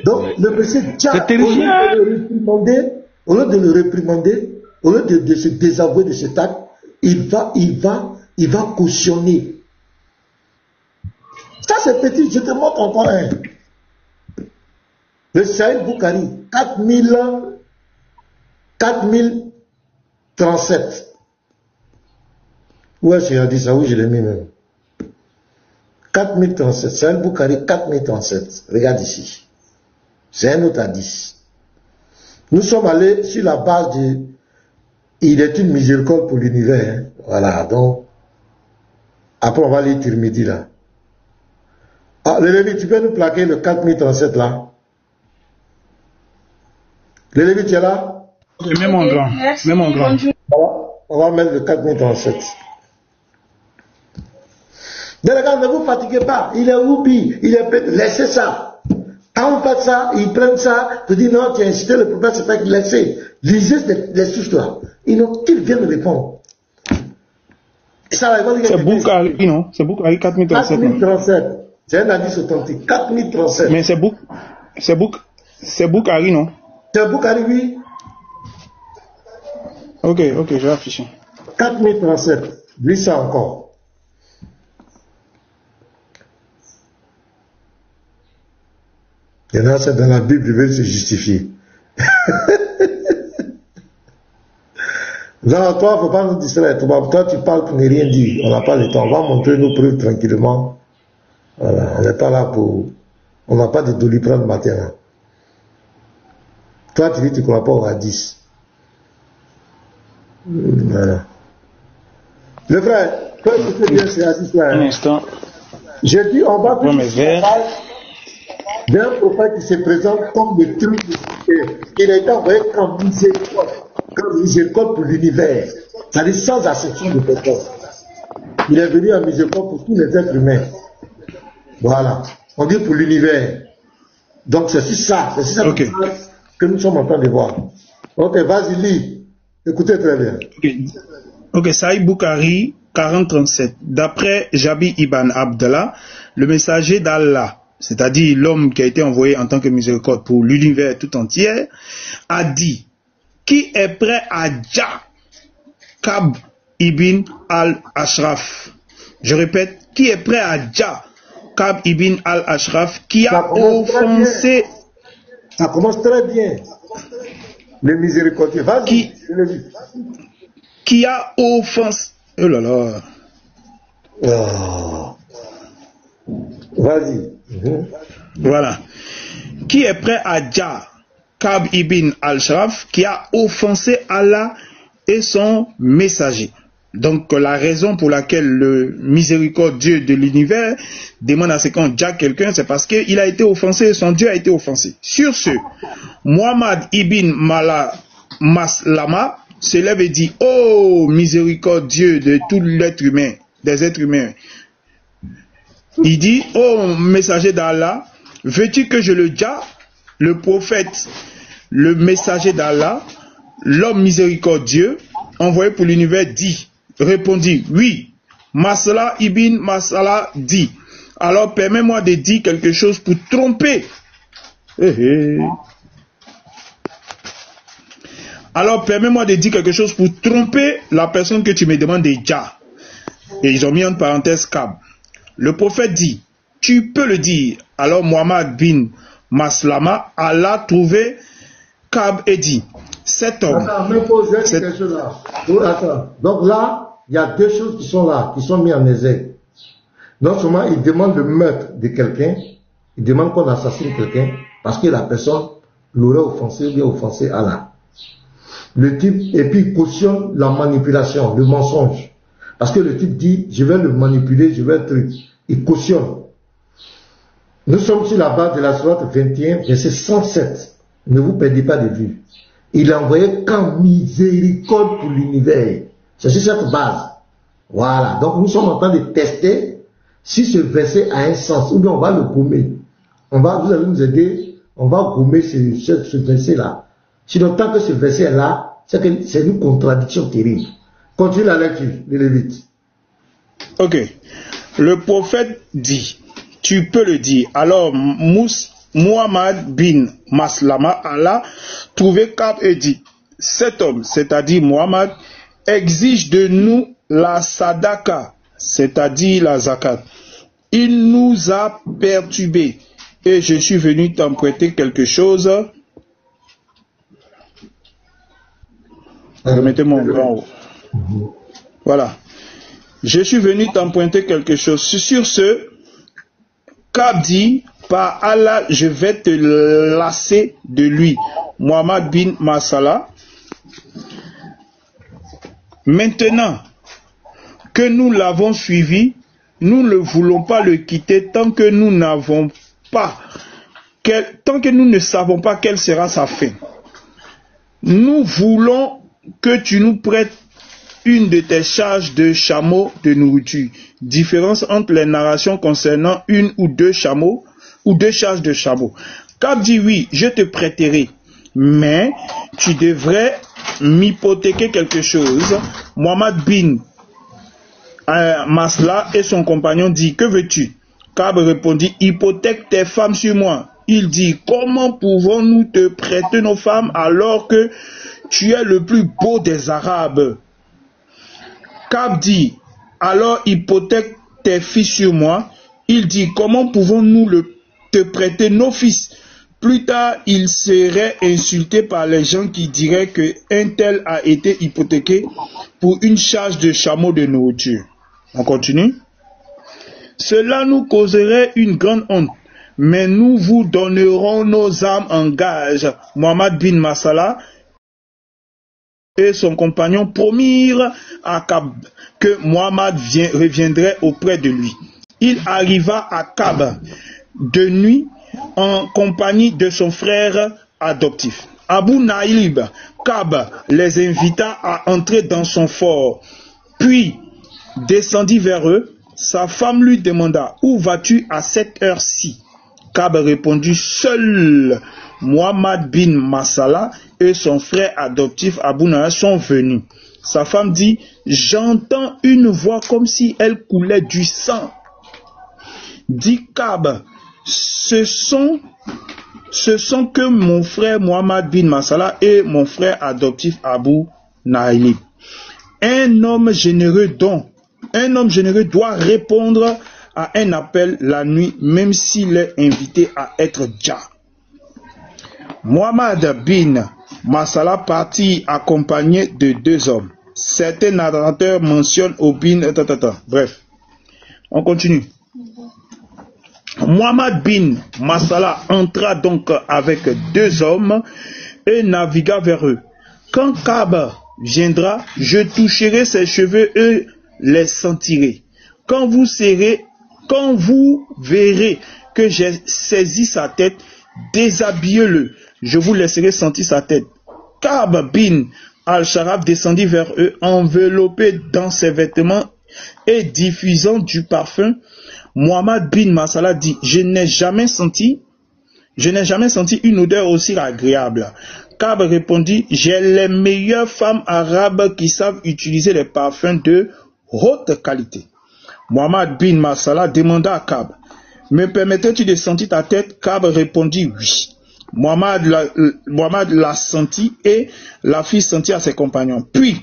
Donc, le monsieur Tchad, au lieu de le réprimander, au lieu de se désavouer de cet acte, il va cautionner. Ça, c'est petit, je te montre encore un. Le Saïd Boukari, 4037. Où est-ce qu'il a dit ça? Oui, je l'ai mis même. 4037, c'est un Boukari 4037. Regarde ici. C'est un autre hadith. Nous sommes allés sur la base de il est une miséricorde pour l'univers. Hein. Voilà, donc après on va lire Tirmidhi là. Ah, le Lévi, tu peux nous plaquer le 4037 là? Le Lévi, tu es là?
Même en grand. Même en grand.
On va mettre le 4037. Mais les gars, ne vous fatiguez pas. Il est oupi, il est prêt. Laissez ça. Quand vous faites ça, ils prennent ça, tu dis non, tu as incité le prophète, c'est pas qu'il laissez. Lisez les sources là. Qu'ils viennent répondre.
C'est Boukari, non? C'est Boukari 4037.
4037. C'est un hadith authentique. 4037.
Mais c'est Boukari, non?
C'est Boukari, oui.
Ok, je vais afficher.
4037. Lui, ça encore. Il y en a, c'est dans la Bible, ils veulent se justifier. Non, toi, il ne faut pas nous distraire. Toi, tu parles pour ne rien dire. On n'a pas le temps. On va montrer nos preuves tranquillement. Voilà, on n'est pas là pour... On n'a pas de Doliprane matin. Hein. Toi, tu dis que tu ne crois pas au hadith. Voilà. Le frère, toi, tu sais bien ces hadiths-là.
Un instant.
J'ai dit, on va
prendre mes verres.
D'un prophète qui se présente comme le truc il a été envoyé comme miséricorde pour l'univers. C'est-à-dire sans acception de personne. Il est venu en miséricorde pour tous les êtres humains. Voilà. On dit pour l'univers. Donc c'est ça
okay.
Que nous sommes en train de voir. Ok, vas-y, lis. Écoutez très bien.
Ok, Saïd Boukhari, 40-37. D'après Jabi Ibn Abdallah, le messager d'Allah, c'est-à-dire l'homme qui a été envoyé en tant que miséricorde pour l'univers tout entier, a dit: qui est prêt à Jah Ka'b ibn al-Ashraf? Je répète, qui est prêt à Jah Ka'b ibn al-Ashraf, qui a offensé...
Ça commence très bien. Le miséricordieux, vas-y.
Qui a offensé... Oh là là.
Oh. Vas-y.
Voilà. Qui est prêt à Jah Ka'b ibn al-Ashraf, qui a offensé Allah et son messager. Donc la raison pour laquelle le miséricordieux de l'univers demande à ce qu'on Jah quelqu'un, c'est parce qu'il a été offensé et son Dieu a été offensé. Sur ce, Muhammad ibn Maslama se lève et dit: oh miséricordieux de tout l'être humain, des êtres humains. Il dit: oh messager d'Allah, veux-tu que je le Jah? Le prophète, le messager d'Allah, l'homme miséricordieux, envoyé pour l'univers, répondit: oui. Masala ibn Masala dit: alors permets-moi de dire quelque chose pour tromper. Alors permets-moi de dire quelque chose pour tromper la personne que tu me demandes de Jah. Et ils ont mis en parenthèse Ka'b. Le prophète dit: tu peux le dire. Alors Muhammad bin Maslama alla trouver Ka'b et dit: cet homme...
Attends, me poser quelque chose là. Attends. Donc là, il y a deux choses qui sont là, qui sont mises en exergue. Non seulement il demande le meurtre de quelqu'un, il demande qu'on assassine quelqu'un parce que la personne l'aurait offensé ou bien offensé Allah. Le type, et puis il cautionne la manipulation, le mensonge. Parce que le type dit: je vais le manipuler, je vais le truc. Il cautionne. Nous sommes sur la base de la sourate 21, verset 107. Ne vous perdez pas de vue. Il a envoyé qu'en miséricorde pour l'univers. C'est sur cette base. Voilà. Donc nous sommes en train de tester si ce verset a un sens. Ou bien on va le gommer. Vous allez nous aider. On va gommer ce verset-là. Sinon, tant que ce verset est là, c'est une contradiction terrible. Continue la lecture, les Lévites.
Ok. Le prophète dit: tu peux le dire. Alors Muhammad bin Maslama alla trouver Ka'b et dit: cet homme, c'est-à-dire Muhammad, exige de nous la sadaka, c'est-à-dire la zakat. Il nous a perturbés et je suis venu t'emprunter quelque chose. Remettez mon bras en haut. Voilà. Je suis venu t'emprunter quelque chose. Sur ce, Ka'b dit: par Allah, je vais te lasser de lui. Muhammad bin Masala. Maintenant que nous l'avons suivi, nous ne voulons pas le quitter tant que nous ne savons pas quelle sera sa fin. Nous voulons que tu nous prêtes une de tes charges de chameaux de nourriture. Différence entre les narrations concernant une ou deux chameaux ou deux charges de chameaux. Ka'b dit: oui, je te prêterai, mais tu devrais m'hypothéquer quelque chose. Muhammad bin Masla et son compagnon dit: que veux-tu? Ka'b répondit: hypothèque tes femmes sur moi. Il dit: comment pouvons-nous te prêter nos femmes alors que tu es le plus beau des Arabes? Ka'b dit: alors hypothèque tes fils sur moi. Il dit: comment pouvons-nous te prêter nos fils? Plus tard, il serait insulté par les gens qui diraient qu'un tel a été hypothéqué pour une charge de chameau de nourriture. On continue. Cela nous causerait une grande honte. Mais nous vous donnerons nos âmes en gage. Mohammed bin Massala et son compagnon promirent à Kab que Mohammed reviendrait auprès de lui. Il arriva à Kab de nuit en compagnie de son frère adoptif. Abu Naïb, Kab les invita à entrer dans son fort, puis descendit vers eux. Sa femme lui demanda: où vas-tu à cette heure-ci? Kab répondit: seul Mohammed bin Massala et son frère adoptif Abu Naïb sont venus. Sa femme dit: j'entends une voix comme si elle coulait du sang. Dit Kab: ce sont que mon frère Mohammed bin Massala et mon frère adoptif Abu Naïb. Un homme généreux doit répondre à un appel la nuit, même s'il est invité à être dja. Mohammed bin Massala partit accompagné de 2 hommes. Certains narrateurs mentionnent Obin. Bref, on continue. Mohammed bin Massala entra donc avec 2 hommes et navigua vers eux. Quand Kab viendra, je toucherai ses cheveux et les sentirai. Quand vous verrez que j'ai saisi sa tête, déshabillez-le. Je vous laisserai sentir sa tête. Kab bin al-Sharaf descendit vers eux, enveloppé dans ses vêtements et diffusant du parfum. Mohammed bin Massala dit: je n'ai jamais senti une odeur aussi agréable. Kab répondit: j'ai les meilleures femmes arabes qui savent utiliser les parfums de haute qualité. Mohammed bin Massala demanda à Kab: me permettrais-tu de sentir ta tête? Kab répondit: oui. Mohammed la sentit et la fit sentir à ses compagnons. Puis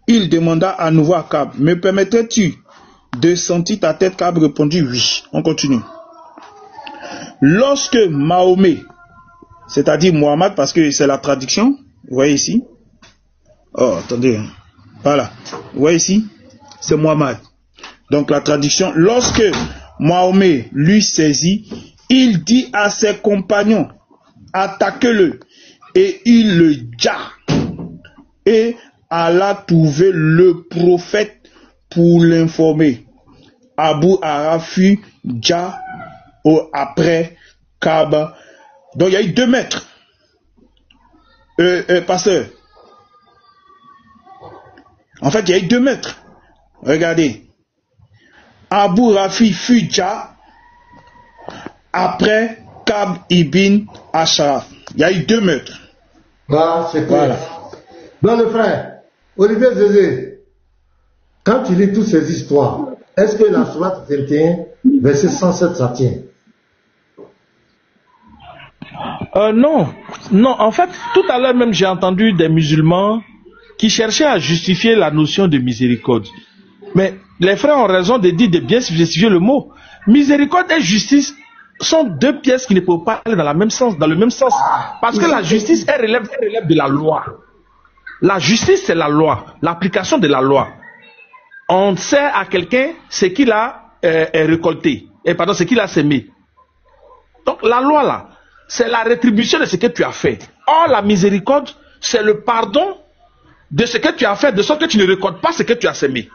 il demanda à nouveau à Kab: me permettrais-tu de sentir ta tête? Kab répondit: oui. On continue. Lorsque Mahomet, c'est-à-dire Mohammed, parce que c'est la traduction, vous voyez ici. Oh, attendez. Voilà. Vous voyez ici, c'est Mohammed. Donc la traduction, lorsque Mahomet lui saisit, il dit à ses compagnons: attaquez-le. Et il le dja. Et alla trouver le prophète pour l'informer. Abu Ara fut dja après Kab. Donc il y a eu 2 maîtres. Pasteur. En fait, il y a eu 2 maîtres. Regardez. Abu Rafi fut dja après Kab ibn Ashraf. Il y a eu 2 maîtres.
Voilà, c'est clair. Donc le frère, Olivier Zézé, quand tu lis toutes ces histoires, est-ce que la sourate 21, verset 107, ça tient?
Non, en fait, tout à l'heure même j'ai entendu des musulmans qui cherchaient à justifier la notion de miséricorde. Mais les frères ont raison de dire de bien justifier le mot. Miséricorde et justice sont 2 pièces qui ne peuvent pas aller dans le même sens. Parce que la justice, elle relève de la loi. La justice, c'est la loi, l'application de la loi. On sait à quelqu'un ce qu'il a récolté, ce qu'il a semé. Donc la loi là, c'est la rétribution de ce que tu as fait. Or la miséricorde, c'est le pardon de ce que tu as fait, de sorte que tu ne récoltes pas ce que tu as semé.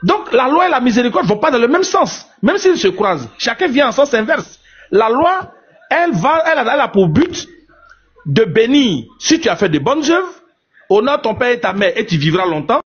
Donc la loi et la miséricorde ne vont pas dans le même sens, même s'ils se croisent. Chacun vient en sens inverse. La loi, elle a pour but de bénir. Si tu as fait de bonnes œuvres, honore ton père et ta mère et tu vivras longtemps.